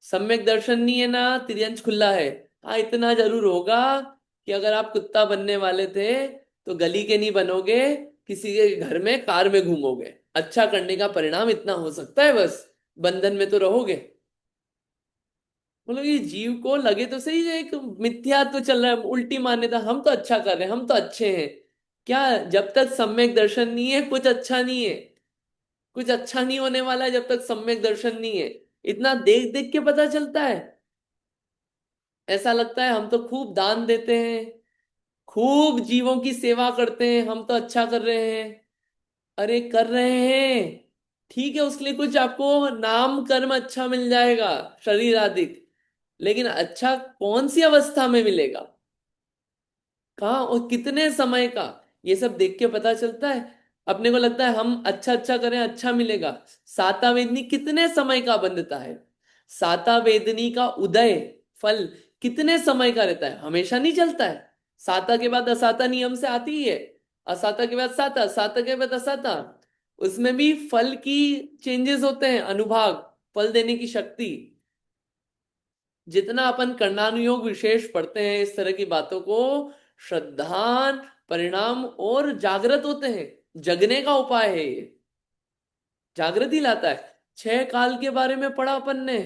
सम्यक दर्शन नहीं है ना, तिर्यंच खुला है। हाँ, इतना जरूर होगा कि अगर आप कुत्ता बनने वाले थे तो गली के नहीं बनोगे, किसी के घर में कार में घूमोगे। अच्छा करने का परिणाम इतना हो सकता है, बस बंधन में तो रहोगे। मतलब ये जीव को लगे तो सही, एक मिथ्या तो चल रहा है, उल्टी मान्यता, हम तो अच्छा कर रहे हैं, हम तो अच्छे हैं। क्या? जब तक सम्यक दर्शन नहीं है कुछ अच्छा नहीं है, कुछ अच्छा नहीं होने वाला है जब तक सम्यक दर्शन नहीं है। इतना देख देख के पता चलता है। ऐसा लगता है हम तो खूब दान देते हैं, खूब जीवों की सेवा करते हैं, हम तो अच्छा कर रहे हैं। अरे कर रहे हैं, ठीक है, उसके लिए कुछ आपको नाम कर्म अच्छा मिल जाएगा, शरीर आदि, लेकिन अच्छा कौन सी अवस्था में मिलेगा, कहाँ और कितने समय का, ये सब देख के पता चलता है। अपने को लगता है हम अच्छा अच्छा करें अच्छा मिलेगा। साता वेदनी कितने समय का बंधता है? साता वेदनी का उदय फल कितने समय का रहता है? हमेशा नहीं चलता है। साता के बाद असाता नियम से आती ही है, असाता के बाद साता, साता के बाद असाता, उसमें भी फल की चेंजेस होते हैं, अनुभाग, फल देने की शक्ति। जितना अपन कर्णानुयोग विशेष पढ़ते हैं इस तरह की बातों को, श्रद्धा, परिणाम और जागृत होते हैं, जगने का उपाय है ये, जागृति लाता है। 6 काल के बारे में पढ़ा अपन ने,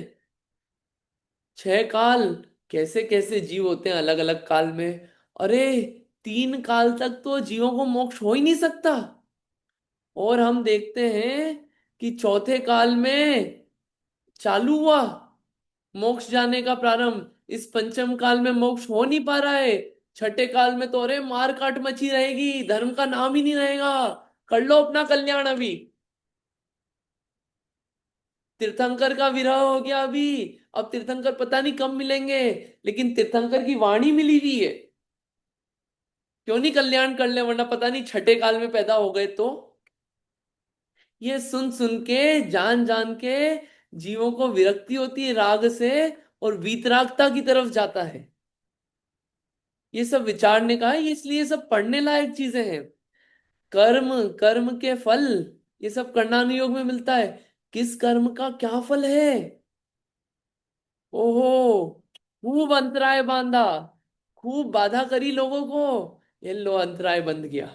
6 काल, कैसे कैसे जीव होते हैं अलग अलग काल में। अरे 3 काल तक तो जीवों को मोक्ष हो ही नहीं सकता, और हम देखते हैं कि चौथे काल में चालू हुआ मोक्ष जाने का प्रारंभ, इस पंचम काल में मोक्ष हो नहीं पा रहा है, छठे काल में तो अरे मार काट मची रहेगी, धर्म का नाम ही नहीं रहेगा, कर लो अपना कल्याण अभी। तीर्थंकर का विरह हो गया अभी, अब तीर्थंकर पता नहीं कब मिलेंगे, लेकिन तीर्थंकर की वाणी मिली हुई है, क्यों नहीं कल्याण कर ले, वरना पता नहीं छठे काल में पैदा हो गए तो। ये सुन सुन के, जान जान के जीवों को विरक्ति होती है राग से, और वीतरागता की तरफ जाता है। ये सब विचारने का है, इसलिए ये सब पढ़ने लायक चीजें हैं। कर्म, कर्म के फल, ये सब कर्णानुयोग में मिलता है। किस कर्म का क्या फल है, ओहो, खूब अंतराय बांधा, खूब बाधा करी लोगों को, ये लो अंतराय बंध गया।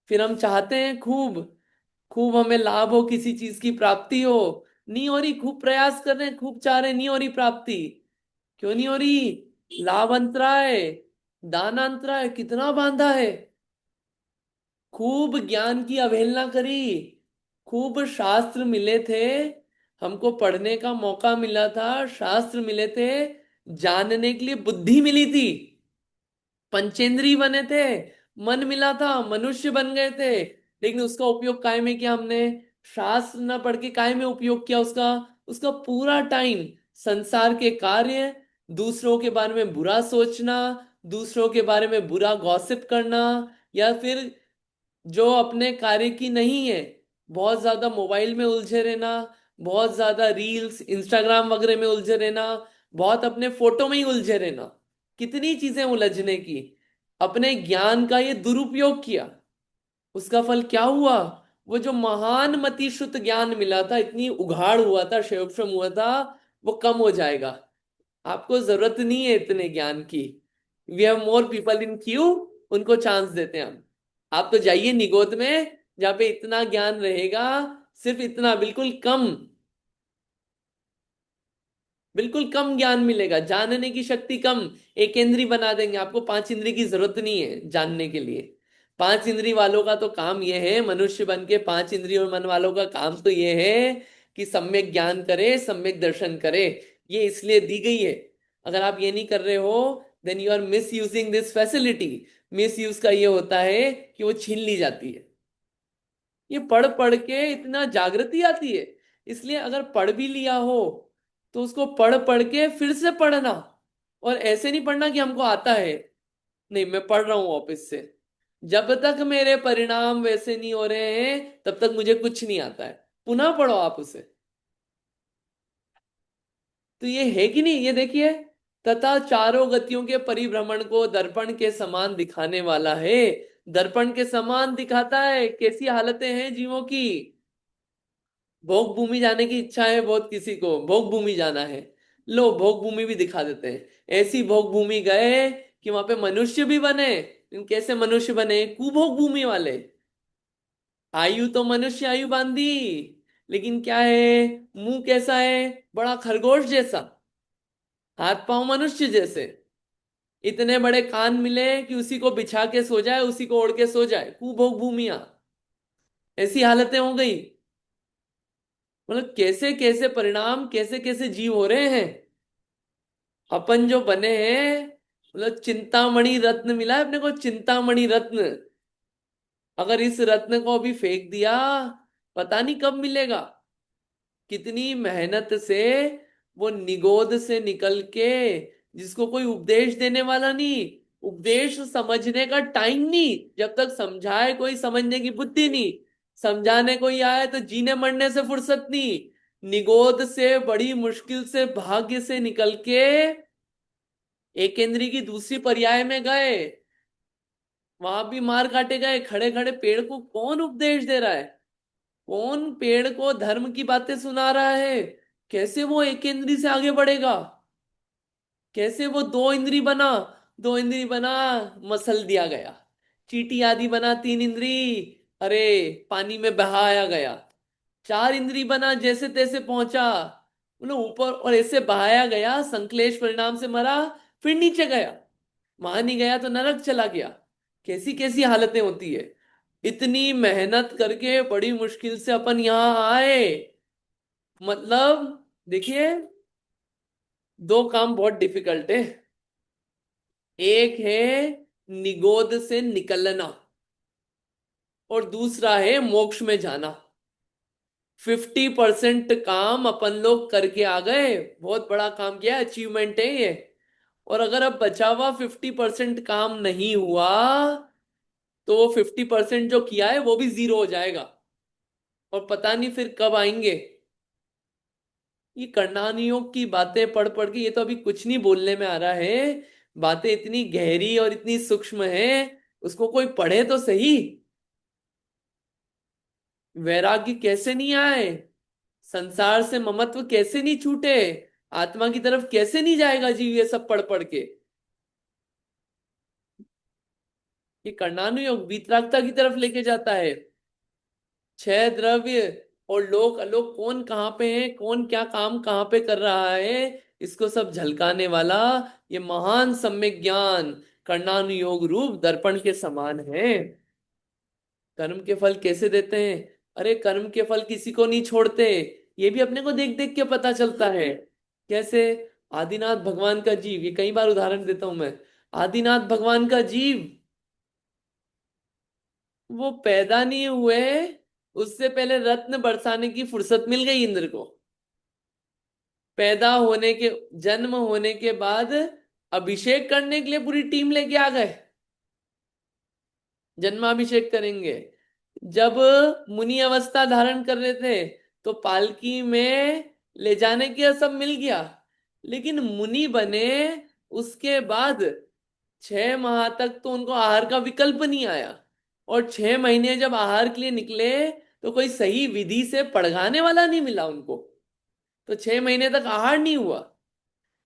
फिर हम चाहते हैं खूब, खूब हमें लाभ हो, किसी चीज की प्राप्ति हो, नहीं हो रही, खूब प्रयास कर रहे हैं, खूब चाह रहे हैं, नहीं हो रही प्राप्ति। क्यों नहीं हो रही? लाभ अंतराय, दान अंतराय कितना बांधा है। खूब ज्ञान की अवहेलना करी, खूब शास्त्र मिले थे, हमको पढ़ने का मौका मिला था, शास्त्र मिले थे, जानने के लिए बुद्धि मिली थी, पंचेंद्रिय बने थे, मन मिला था, मनुष्य बन गए थे, लेकिन उसका उपयोग काय में किया हमने? शास्त्र न पढ़ के काय में उपयोग किया उसका? उसका पूरा टाइम संसार के कार्य, दूसरों के बारे में बुरा सोचना, दूसरों के बारे में बुरा गॉसिप करना, या फिर जो अपने कार्य की नहीं है, बहुत ज्यादा मोबाइल में उलझे रहना, बहुत ज्यादा रील्स इंस्टाग्राम वगैरह में उलझे रहना, बहुत अपने फोटो में ही उलझे रहना, कितनी चीजें उलझने की, अपने ज्ञान का ये दुरुपयोग किया। उसका फल क्या हुआ? वो जो महान मतिश्रुत ज्ञान मिला था, इतनी उघाड़ हुआ था, क्षयोक्षम हुआ था, वो कम हो जाएगा। आपको जरूरत नहीं है इतने ज्ञान की। We have more people in queue, उनको चांस देते हैं हम। आप तो जाइए निगोद में, जहां पे इतना ज्ञान रहेगा, सिर्फ इतना, बिल्कुल कम, बिल्कुल कम ज्ञान मिलेगा, जानने की शक्ति कम। एक इंद्री बना देंगे आपको, 5 इंद्री की जरूरत नहीं है जानने के लिए। 5 इंद्री वालों का तो काम यह है, मनुष्य बन के 5 इंद्री और मन वालों का काम तो यह है कि सम्यक ज्ञान करे, सम्यक दर्शन करे। ये इसलिए दी गई है। अगर आप ये नहीं कर रहे हो, then you are misusing this facility. Misuse का ये होता है कि वो छीन ली जाती है। ये पढ़ पढ़ के इतना जागृति आती है। इसलिए अगर पढ़ भी लिया हो तो उसको पढ़ पढ़ के फिर से पढ़ना, और ऐसे नहीं पढ़ना कि हमको आता है, नहीं मैं पढ़ रहा हूं ऑफिस से, जब तक मेरे परिणाम वैसे नहीं हो रहे हैं तब तक मुझे कुछ नहीं आता है। पुनः पढ़ो आप उसे। तो ये है कि नहीं, ये देखिए, तथा चारों गतियों के परिभ्रमण को दर्पण के समान दिखाने वाला है। दर्पण के समान दिखाता है कैसी हालतें हैं जीवों की। भोग भूमि जाने की इच्छा है बहुत किसी को, भोग भूमि जाना है, लो भोग भूमि भी दिखा देते हैं। ऐसी भोग भूमि गए कि वहां पे मनुष्य भी बने, लेकिन कैसे मनुष्य बने? कुभोग भूमि वाले। आयु तो मनुष्य आयु बांधी, लेकिन क्या है, मुंह कैसा है? बड़ा खरगोश जैसा, हाथ पांव मनुष्य जैसे, इतने बड़े कान मिले कि उसी को बिछा के सो जाए, उसी को ओढ़ के सो जाए। कुभोग भूमिया, ऐसी हालतें हो गई। मतलब कैसे कैसे परिणाम, कैसे कैसे जीव हो रहे हैं। अपन जो बने हैं, मतलब चिंतामणि रत्न मिला है अपने को, चिंतामणि रत्न। अगर इस रत्न को अभी फेंक दिया, पता नहीं कब मिलेगा। कितनी मेहनत से वो निगोद से निकल के, जिसको कोई उपदेश देने वाला नहीं, उपदेश समझने का टाइम नहीं, जब तक समझाए कोई समझने की बुद्धि नहीं, समझाने कोई आए तो जीने मरने से फुर्सत नहीं। निगोद से बड़ी मुश्किल से भाग्य से निकल के एकेंद्री की दूसरी पर्याय में गए, वहां भी मार काटे गए। खड़े खड़े पेड़ को कौन उपदेश दे रहा है? कौन पेड़ को धर्म की बातें सुना रहा है? कैसे वो एकेंद्री से आगे बढ़ेगा? कैसे वो दो इंद्री बना, दो इंद्री बना, मसल दिया गया। चींटी आदि बना तीन इंद्री, अरे पानी में बहाया गया। चार इंद्री बना, जैसे तैसे पहुंचा बोलो ऊपर, और ऐसे बहाया गया, संश्लेष परिणाम से मरा, फिर नीचे गया, वहां नहीं गया तो नरक चला गया। कैसी कैसी हालतें होती है। इतनी मेहनत करके बड़ी मुश्किल से अपन यहां आए। मतलब देखिए, दो काम बहुत डिफिकल्ट है। एक है निगोद से निकलना, और दूसरा है मोक्ष में जाना। 50% काम अपन लोग करके आ गए, बहुत बड़ा काम किया, अचीवमेंट है ये। और अगर अब बचा हुआ 50% काम नहीं हुआ, तो वो 50% जो किया है वो भी जीरो हो जाएगा, और पता नहीं फिर कब आएंगे। ये करणानियों की बातें पढ़ पढ़ के, ये तो अभी कुछ नहीं बोलने में आ रहा है, बातें इतनी गहरी और इतनी सूक्ष्म है, उसको कोई पढ़े तो सही। वैराग्य कैसे नहीं आए, संसार से ममत्व कैसे नहीं छूटे, आत्मा की तरफ कैसे नहीं जाएगा जीव, ये सब पढ़ पढ़ के। ये कर्णानुयोग वीतरागता की तरफ लेके जाता है। छह द्रव्य और लोक अलोक, कौन कहाँ पे है, कौन क्या काम कहाँ पे कर रहा है, इसको सब झलकाने वाला ये महान सम्यक ज्ञान कर्णानुयोग रूप दर्पण के समान है। कर्म के फल कैसे देते हैं, अरे कर्म के फल किसी को नहीं छोड़ते, ये भी अपने को देख देख के पता चलता है। कैसे? आदिनाथ भगवान का जीव, ये कई बार उदाहरण देता हूं मैं। आदिनाथ भगवान का जीव, वो पैदा नहीं हुए, उससे पहले रत्न बरसाने की फुर्सत मिल गई इंद्र को। पैदा होने के, जन्म होने के बाद अभिषेक करने के लिए पूरी टीम लेके आ गए, जन्माभिषेक करेंगे। जब मुनि अवस्था धारण कर रहे थे, तो पालकी में ले जाने के सब मिल गया, लेकिन मुनि बने उसके बाद 6 माह तक तो उनको आहार का विकल्प नहीं आया। और 6 महीने जब आहार के लिए निकले, तो कोई सही विधि से पड़गाने वाला नहीं मिला उनको, तो 6 महीने तक आहार नहीं हुआ।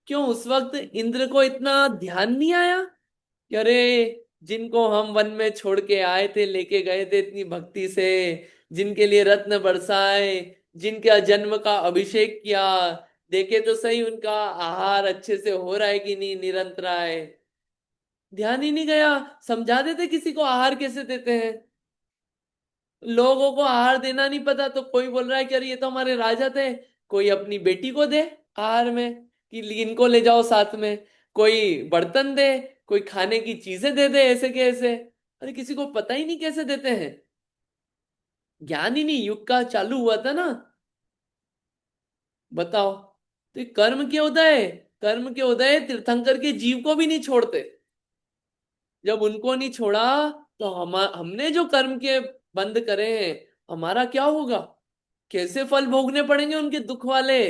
क्यों? उस वक्त इंद्र को इतना ध्यान नहीं आया कि अरे, जिनको हम वन में छोड़ के आए थे, लेके गए थे इतनी भक्ति से, जिनके लिए रत्न बरसाए, जिनका जन्म का अभिषेक किया, देखे तो सही उनका आहार अच्छे से हो रहा है कि नहीं, निरंतराय। ध्यान ही नहीं गया। समझा देते किसी को आहार कैसे देते हैं, लोगों को आहार देना नहीं पता, तो कोई बोल रहा है कि अरे ये तो हमारे राजा थे, कोई अपनी बेटी को दे आहार में, कि इनको ले जाओ साथ में, कोई बर्तन दे, कोई खाने की चीजें दे दे, ऐसे के ऐसे। अरे किसी को पता ही नहीं कैसे देते हैं, ज्ञान ही नहीं, युग का चालू हुआ था ना। बताओ, तो ये कर्म के उदय तीर्थंकर के जीव को भी नहीं छोड़ते। जब उनको नहीं छोड़ा, तो हमने जो कर्म के बंद करे हैं, हमारा क्या होगा, कैसे फल भोगने पड़ेंगे उनके दुख वाले।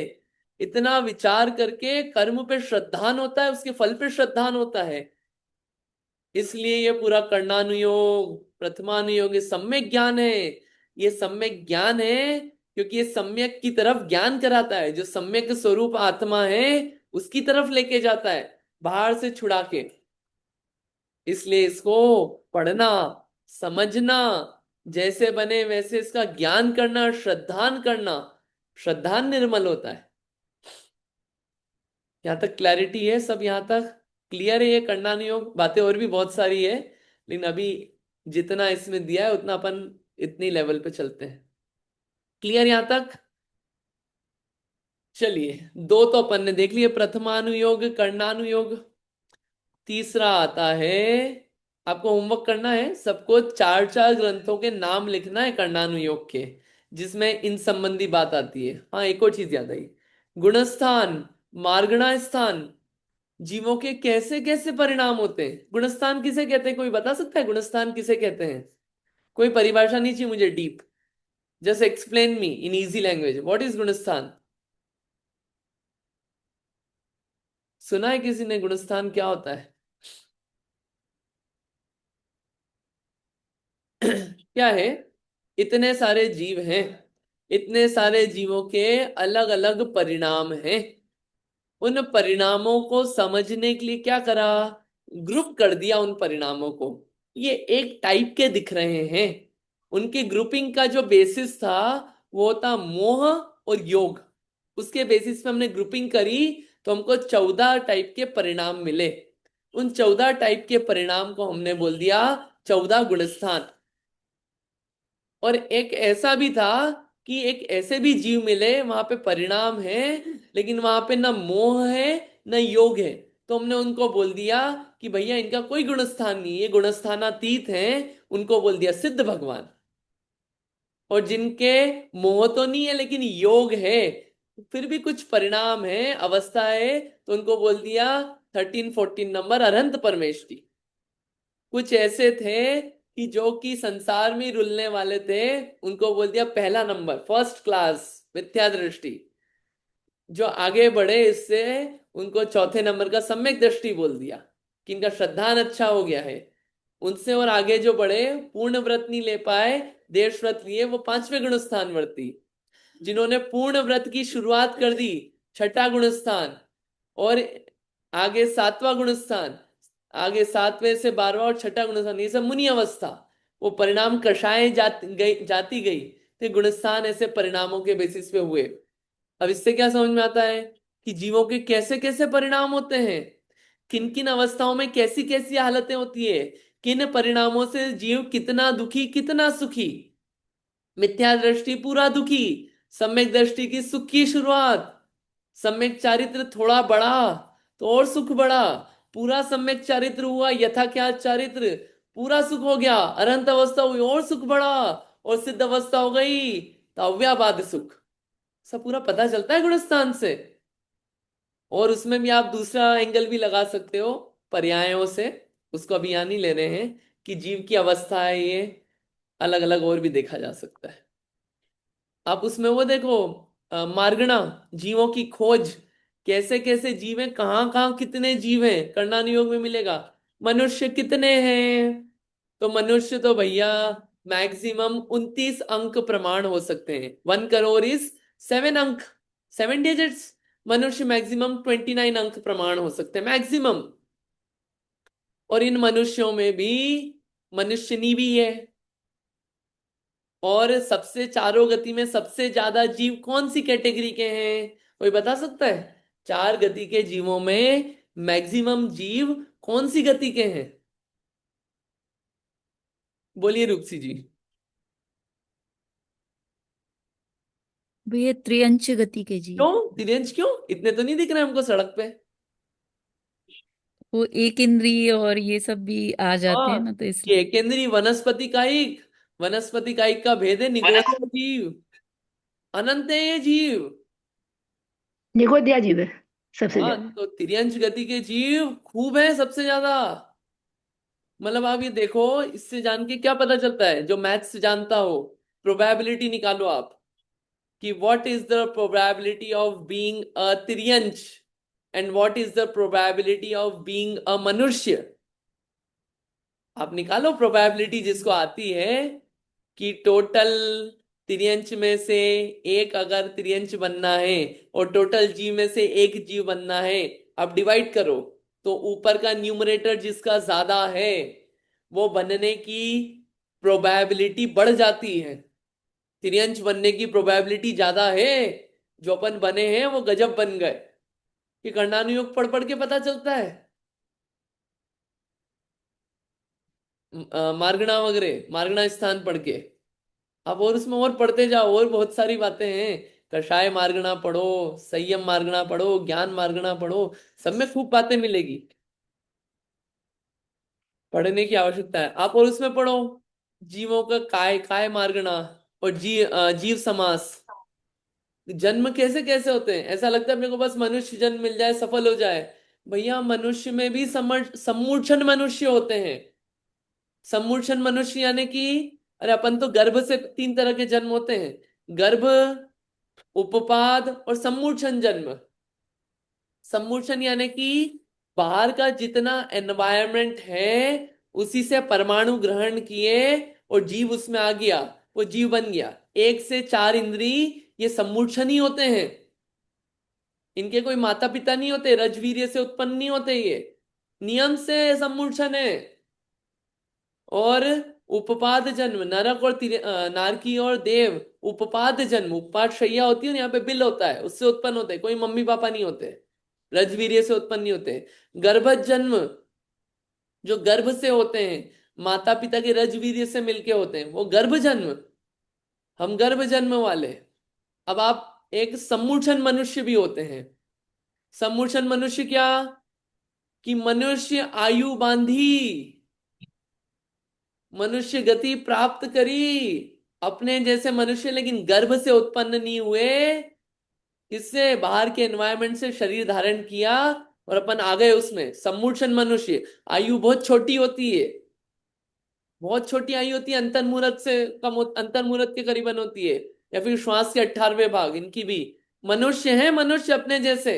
इतना विचार करके कर्म पे श्रद्धान होता है, उसके फल पे श्रद्धान होता है। इसलिए ये पूरा कर्णानुयोग, प्रथमानुयोग, ये सम्यक ज्ञान है। ये सम्यक ज्ञान है क्योंकि ये सम्यक की तरफ ज्ञान कराता है, जो सम्यक स्वरूप आत्मा है उसकी तरफ लेके जाता है, बाहर से छुड़ा के। इसलिए इसको पढ़ना, समझना, जैसे बने वैसे इसका ज्ञान करना, श्रद्धान करना, श्रद्धान निर्मल होता है। यहां तक क्लैरिटी है सब? यहां तक क्लियर है? ये करना नहीं हो, बातें और भी बहुत सारी है, लेकिन अभी जितना इसमें दिया है उतना अपन इतनी लेवल पे चलते हैं। क्लियर यहां तक? चलिए, दो तो अपन ने देख लिए, प्रथमानुयोग, कर्णानुयोग। तीसरा आता है, आपको होमवर्क करना है सबको, चार चार ग्रंथों के नाम लिखना है कर्णानुयोग के, जिसमें इन संबंधी बात आती है। हाँ, एक और चीज याद आई, गुणस्थान, मार्गणा स्थान, जीवों के कैसे कैसे परिणाम होते हैं। गुणस्थान किसे कहते हैं, कोई बता सकता है गुणस्थान किसे कहते हैं? कोई परिभाषा नहीं चाहिए मुझे deep, just explain me in easy language, what is गुणस्थान? सुना है किसी ने गुणस्थान क्या होता है? क्या है? इतने सारे जीव हैं, इतने सारे जीवों के अलग अलग परिणाम हैं, उन परिणामों को समझने के लिए क्या करा, ग्रुप कर दिया उन परिणामों को। ये एक टाइप के दिख रहे हैं। उनकी ग्रुपिंग का जो बेसिस था वो था मोह और योग। उसके बेसिस पे हमने ग्रुपिंग करी तो हमको 14 टाइप के परिणाम मिले। उन 14 टाइप के परिणाम को हमने बोल दिया 14 गुणस्थान। और एक ऐसा भी था कि एक ऐसे भी जीव मिले वहां पे परिणाम है लेकिन वहां पे ना मोह है ना योग है, तो हमने उनको बोल दिया कि भैया इनका कोई गुणस्थान नहीं, ये गुणस्थानातीत हैं। उनको बोल दिया सिद्ध भगवान। और जिनके मोह तो नहीं है लेकिन योग है, फिर भी कुछ परिणाम है, अवस्था है, तो उनको बोल दिया 13-14 नंबर अनंत परमेष्टि। कुछ ऐसे थे कि जो कि संसार में रुलने वाले थे, उनको बोल दिया पहला नंबर फर्स्ट क्लास मिथ्या दृष्टि। जो आगे बढ़े इससे उनको चौथे नंबर का सम्यक दृष्टि बोल दिया कि इनका श्रद्धान अच्छा हो गया है। उनसे और आगे जो बढ़े पूर्ण व्रत नहीं ले पाए, देश व्रत लिए, वो 5वें गुणस्थान वर्ती। जिन्होंने पूर्ण व्रत की शुरुआत कर दी, छठा गुणस्थान। और आगे 7वां गुणस्थान, आगे 7वें से 12वां और छठा गुणस्थान, ये सब मुनि अवस्था। वो परिणाम कषाय जाती गई, तो गुणस्थान ऐसे परिणामों के बेसिस पे हुए। अब इससे क्या समझ में आता है कि जीवों के कैसे कैसे परिणाम होते हैं, किन किन अवस्थाओं में कैसी कैसी हालतें होती है, किन परिणामों से जीव कितना दुखी कितना सुखी। मिथ्या दृष्टि पूरा दुखी, सम्यक दृष्टि की सुख की शुरुआत, सम्यक चारित्र थोड़ा बढ़ा तो और सुख बढ़ा, पूरा सम्यक चारित्र हुआ, यथा क्या चारित्र, पूरा सुख हो गया, अनंत अवस्था हुई और सुख बढ़ा, और सिद्ध अवस्था हो गई तो अव्याबाद सुख। सब पूरा पता चलता है गुणस्थान से। और उसमें भी आप दूसरा एंगल भी लगा सकते हो पर्यायों से, उसको अभी यहाँ नहीं ले रहे हैं, कि जीव की अवस्था है ये अलग अलग और भी देखा जा सकता है। आप उसमें वो देखो मार्गणा, जीवों की खोज, कैसे कैसे जीव हैं, कहाँ कहाँ कितने जीव हैं, कर्णानुयोग में मिलेगा। मनुष्य कितने हैं, तो मनुष्य तो भैया मैक्सिमम 29 अंक प्रमाण हो सकते हैं। 1 करोड़ इज 7 अंक, 7 डिजिट्स। मनुष्य मैक्सिमम 29 अंक प्रमाण हो सकते हैं मैक्सिमम। और इन मनुष्यों में भी मनुष्यनी भी है। और सबसे चारों गति में सबसे ज्यादा जीव कौन सी कैटेगरी के हैं, कोई बता सकता है? 4 गति के जीवों में मैक्सिमम जीव कौन सी गति के हैं? बोलिए रूपसी जी। भैया त्रियंच गति के जीव। क्यों दिनेश, क्यों इतने तो नहीं दिख रहे हमको सड़क पे? वो एक इंद्रिय और ये सब भी आ जाते हैं हाँ, ना, तो इसलिए। ये केंद्रीय वनस्पति कायिक, वनस्पति कायिक का भेद है निगोदिया जीव। अनंत है ये जीव। निगोदिया जीव है सबसे हाँ, ज्यादा। तो तिर्यंच गति के जीव खूब है सबसे ज्यादा। मतलब आप ये देखो, इससे जान के क्या पता चलता है, जो मैथ्स जानता हो, प्रोबेबिलिटी निकालो आप कि what is the probability of being a तिर्यंच and what is the probability of being a मनुष्य। आप निकालो प्रोबेबिलिटी जिसको आती है कि टोटल तिर्यंच में से एक अगर तिर्यंच बनना है और टोटल जीव में से एक जीव बनना है, आप डिवाइड करो तो ऊपर का न्यूमरेटर जिसका ज्यादा है वो बनने की प्रोबेबिलिटी बढ़ जाती है। तिर्यंच बनने की प्रोबेबिलिटी ज्यादा है, जो अपन बने हैं वो गजब बन गए। ये कर्णानुयोग पढ़ पढ़ के पता चलता है। मार्गणा वगैरह, मार्गणा स्थान पढ़ के अब, और उसमें और पढ़ते जाओ, और बहुत सारी बातें हैं। कषाय मार्गणा पढ़ो, संयम मार्गणा पढ़ो, ज्ञान मार्गणा पढ़ो, सब में खूब बातें मिलेगी। पढ़ने की आवश्यकता है आप। और उसमें पढ़ो जीवों का काय काय मार्गणा, और जीव समास। जन्म कैसे कैसे होते हैं, ऐसा लगता है मेरे को बस मनुष्य जन्म मिल जाए सफल हो जाए। भैया मनुष्य में भी सम्मूर्छन मनुष्य होते हैं। सम्मूर्छन मनुष्य यानी कि, अरे अपन तो गर्भ से 3 तरह के जन्म होते हैं, गर्भ, उपपाद और सम्मूर्छन जन्म। सम्मूर्छन यानी कि बाहर का जितना एनवायरनमेंट है उसी से परमाणु ग्रहण किए और जीव उसमें आ गया, वो जीव बन गया। 1 से 4 इंद्री ये सम्मूर्छन ही होते हैं। इनके कोई माता पिता नहीं होते, रजवीर्य से उत्पन्न नहीं होते, ये नियम से सम्मूर्छन है। और उपपाद जन्म, नरक और नारकी और देव, उपपाद जन्म, उपपाद शैया होती है ना, यहाँ पे बिल होता है, उससे उत्पन्न होते हैं, कोई मम्मी पापा नहीं होते, रजवीर्य से उत्पन्न नहीं होते। गर्भज जन्म, जो गर्भ से होते हैं, माता पिता के रजवीर्य से मिलके होते हैं, वो गर्भ जन्म, हम गर्भ जन्म वाले। अब आप एक सम्मूर्छन मनुष्य भी होते हैं। सम्मूर्छन मनुष्य क्या, कि मनुष्य आयु बांधी, मनुष्य गति प्राप्त करी, अपने जैसे मनुष्य, लेकिन गर्भ से उत्पन्न नहीं हुए, इससे बाहर के एनवायरनमेंट से शरीर धारण किया और अपन आ गए उसमें। सम्मूर्छन मनुष्य, आयु बहुत छोटी होती है, बहुत छोटी आयु होती है, अंतर्मुहूर्त से कम, अंतर्मुहूर्त के करीबन होती है, या फिर श्वास के 18वें भाग, इनकी भी। मनुष्य है, मनुष्य अपने जैसे,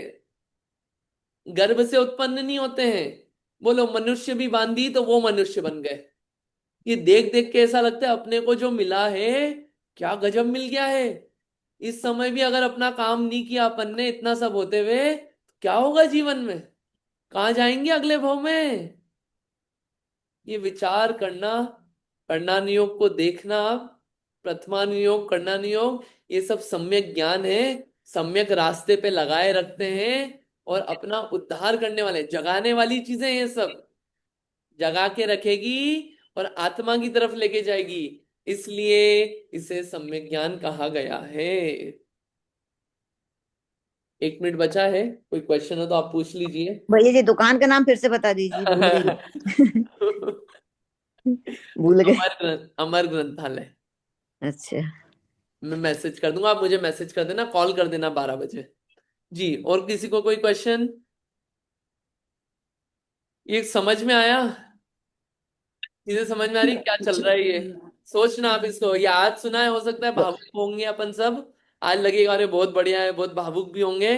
गर्भ से उत्पन्न नहीं होते हैं। बोलो मनुष्य भी बांधी तो वो मनुष्य बन गए। ये देख देख के ऐसा लगता है अपने को जो मिला है, क्या गजब मिल गया है। इस समय भी अगर अपना काम नहीं किया अपन ने, इतना सब होते हुए, क्या होगा जीवन में, कहाँ जाएंगे अगले भाव में। ये विचार करना, करणानुयोग को देखना, प्रथमानुयोग, करणानुयोग, ये सब सम्यक ज्ञान है, सम्यक रास्ते पे लगाए रखते हैं और अपना उद्धार करने वाले, जगाने वाली चीजें ये सब, जगा के रखेगी और आत्मा की तरफ लेके जाएगी, इसलिए इसे सम्यक ज्ञान कहा गया है। 1 मिनट बचा है, कोई क्वेश्चन हो तो आप पूछ लीजिए। भैया जी दुकान का नाम फिर से बता दीजिए, भूल गई। भूल गए। अमर ग्रंथालय। अच्छा। मैं मैसेज कर दूंगा, आप मुझे मैसेज कर देना, कॉल कर देना 12 बजे। जी, और किसी को कोई क्वेश्चन, ये समझ में आया, चीजें समझ में आ रही क्या चल रहा है ये, सोचना आप इसको। ये आज सुना है, हो सकता है भावुक होंगे अपन सब, आज लगेगा अरे बहुत बढ़िया है, बहुत भावुक भी होंगे,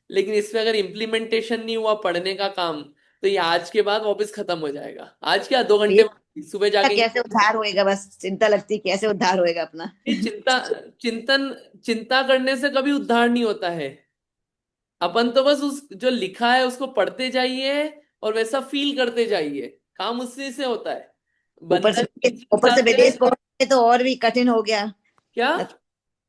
लेकिन इसमें अगर इम्प्लीमेंटेशन नहीं हुआ पढ़ने का काम, तो ये आज के बाद वापस खत्म हो जाएगा। आज क्या 2 घंटे ये बाद सुबह जाके, कैसे उद्धार होएगा, बस चिंता लगती है कैसे उद्धार होएगा अपना। ये चिंतन, चिंता करने से कभी उद्धार नहीं होता है। अपन तो बस उस जो लिखा है उसको पढ़ते जाइए और वैसा फील करते जाइए, काम उसी से होता है। ऊपर बंदर से, की ऊपर चिंता से से विदेश पहुंच गए तो और भी कठिन हो गया। क्या,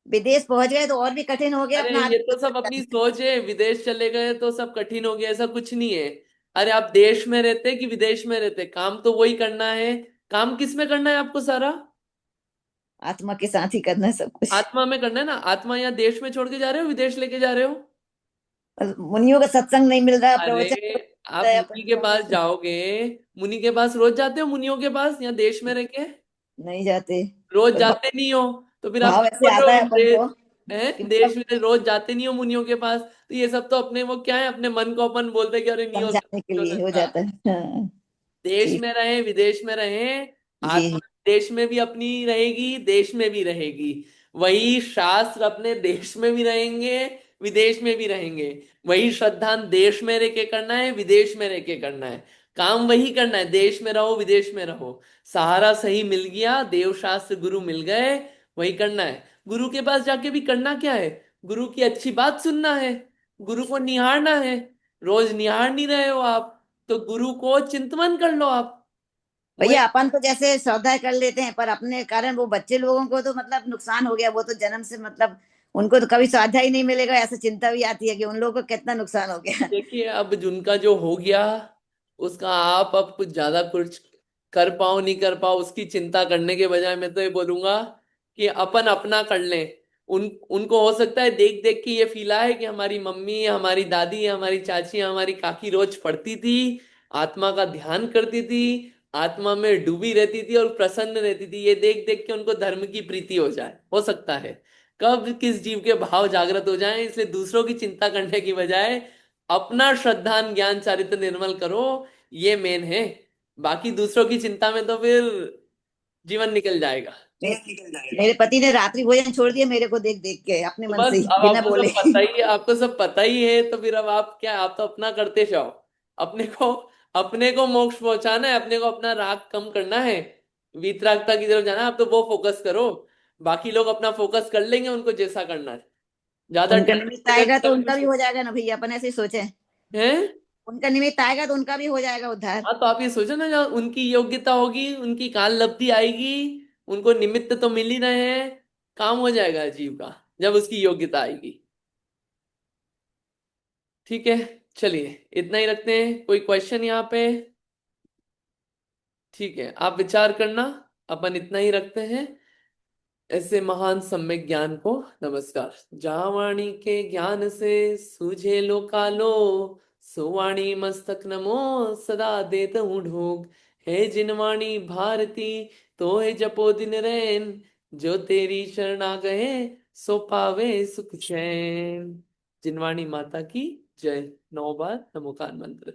विदेश पहुंच गए तो और भी कठिन हो गया अरे अपना ये तो सब अपनी सोच है, विदेश चले गए तो सब कठिन हो गया, ऐसा कुछ नहीं है। अरे आप देश में रहते कि विदेश में रहते, काम तो वही करना है। काम किस में करना है आपको सारा, आत्मा के साथ ही करना है सब कुछ। आत्मा में करना है ना। आत्मा यहाँ देश में छोड़ के जा रहे हो, विदेश लेके जा रहे हो। और मुनियों का सत्संग नहीं मिल रहा, अरे प्रवचन नहीं मिल आप रहा है मुनि के पास अपन। जाओगे, मुनि के पास रोज जाते हो, मुनियों के पास यहाँ देश में रह के नहीं जाते। रोज पर जाते नहीं हो, तो फिर आप भाव क्यों ऐसे बोल रहे आता है हो अपन को कि देश मतलब में रोज जाते नहीं हो मुनियों के पास, तो ये सब तो अपने वो क्या है, अपने मन को अपन बोलते हैं कि अरे नहीं हो सकता, समझाने के नहीं हो लिए हो सकता। जाता है। हाँ, देश ठीक। में रहे विदेश में रहे, आत्मा जी। देश में भी अपनी रहेगी, देश में भी रहेगी। वही शास्त्र अपने देश में भी रहेंगे, विदेश में भी रहेंगे। वही श्रद्धान देश में रह के करना है, विदेश में रह के करना है, काम वही करना है, देश में रहो विदेश में रहो। सहारा सही मिल गया, देव शास्त्र गुरु मिल गए, वही करना है। गुरु के पास जाके भी करना क्या है, गुरु की अच्छी बात सुनना है, गुरु को निहारना है। रोज निहार नहीं रहे हो आप, तो गुरु को चिंतवन कर लो आप। वो भैया एक अपन तो जैसे सौदा कर लेते हैं, पर अपने कारण वो बच्चे लोगों को तो मतलब नुकसान हो गया। वो तो जन्म से मतलब उनको तो कभी स्वाध्याय ही नहीं मिलेगा, ऐसा चिंता भी आती है कि उन लोगों को कितना नुकसान हो गया। देखिए, अब जिनका जो हो गया उसका आप अब कुछ ज्यादा कुछ कर पाओ नहीं कर पाओ उसकी चिंता करने के बजाय, मैं तो ये बोलूंगा कि अपन अपना कर लें। उनको हो सकता है देख देख के ये फील आए कि हमारी मम्मी, हमारी दादी, हमारी चाची, हमारी काकी रोज पढ़ती थी, आत्मा का ध्यान करती थी, आत्मा में डूबी रहती थी और प्रसन्न रहती थी, ये देख देख के उनको धर्म की प्रीति हो जाए, हो सकता है। कब किस जीव के भाव जागृत हो जाएं, इसलिए दूसरों की चिंता करने की बजाय अपना श्रद्धान ज्ञान चारित्र निर्मल करो, ये मेन है। बाकी दूसरों की चिंता में तो फिर जीवन निकल जाएगा। मेरे पति ने रात्रि भोजन छोड़ दिया मेरे को देख देख के, अपने तो मन से बस ही अब बिना आपको बोले। सब पता ही है, आपको सब पता ही है, तो फिर अब आप क्या, आप तो अपना करते जाओ। अपने को, अपने को मोक्ष पहुंचाना है, अपने को अपना राग कम करना है, वीतरागता की तरफ जाना है, आप तो वो फोकस करो। बाकी लोग अपना फोकस कर लेंगे, उनको जैसा करना है। ज्यादा उनका टाइम निमित्त मिलेगा आएगा तो तो कभी उनका भी कुछ हो जाएगा ना भैया, अपन ऐसे ही सोचे। है। उनका निमित्त आएगा तो उनका भी हो जाएगा उद्धार। हाँ तो आप ये सोचो ना, जहाँ उनकी योग्यता होगी, उनकी काल लब्धि आएगी, उनको निमित्त तो मिल ही रहे हैं, काम हो जाएगा जीव का जब उसकी योग्यता आएगी। ठीक है, चलिए इतना ही रखते हैं। कोई क्वेश्चन यहाँ पे? ठीक है, आप विचार करना, अपन इतना ही रखते हैं। ऐसे महान सम्यक ज्ञान को नमस्कार। जहाँ वाणी के ज्ञान से सूझे लो कालो, सो वाणी मस्तक नमो सदा देत हूँ ढोक। है जिन वाणी भारती, तो है जपो दिन रैन, जो तेरी शरणा गए सो पावे सुख चैन। जिनवाणी माता की जय। 9 बार नमोकार मंत्र।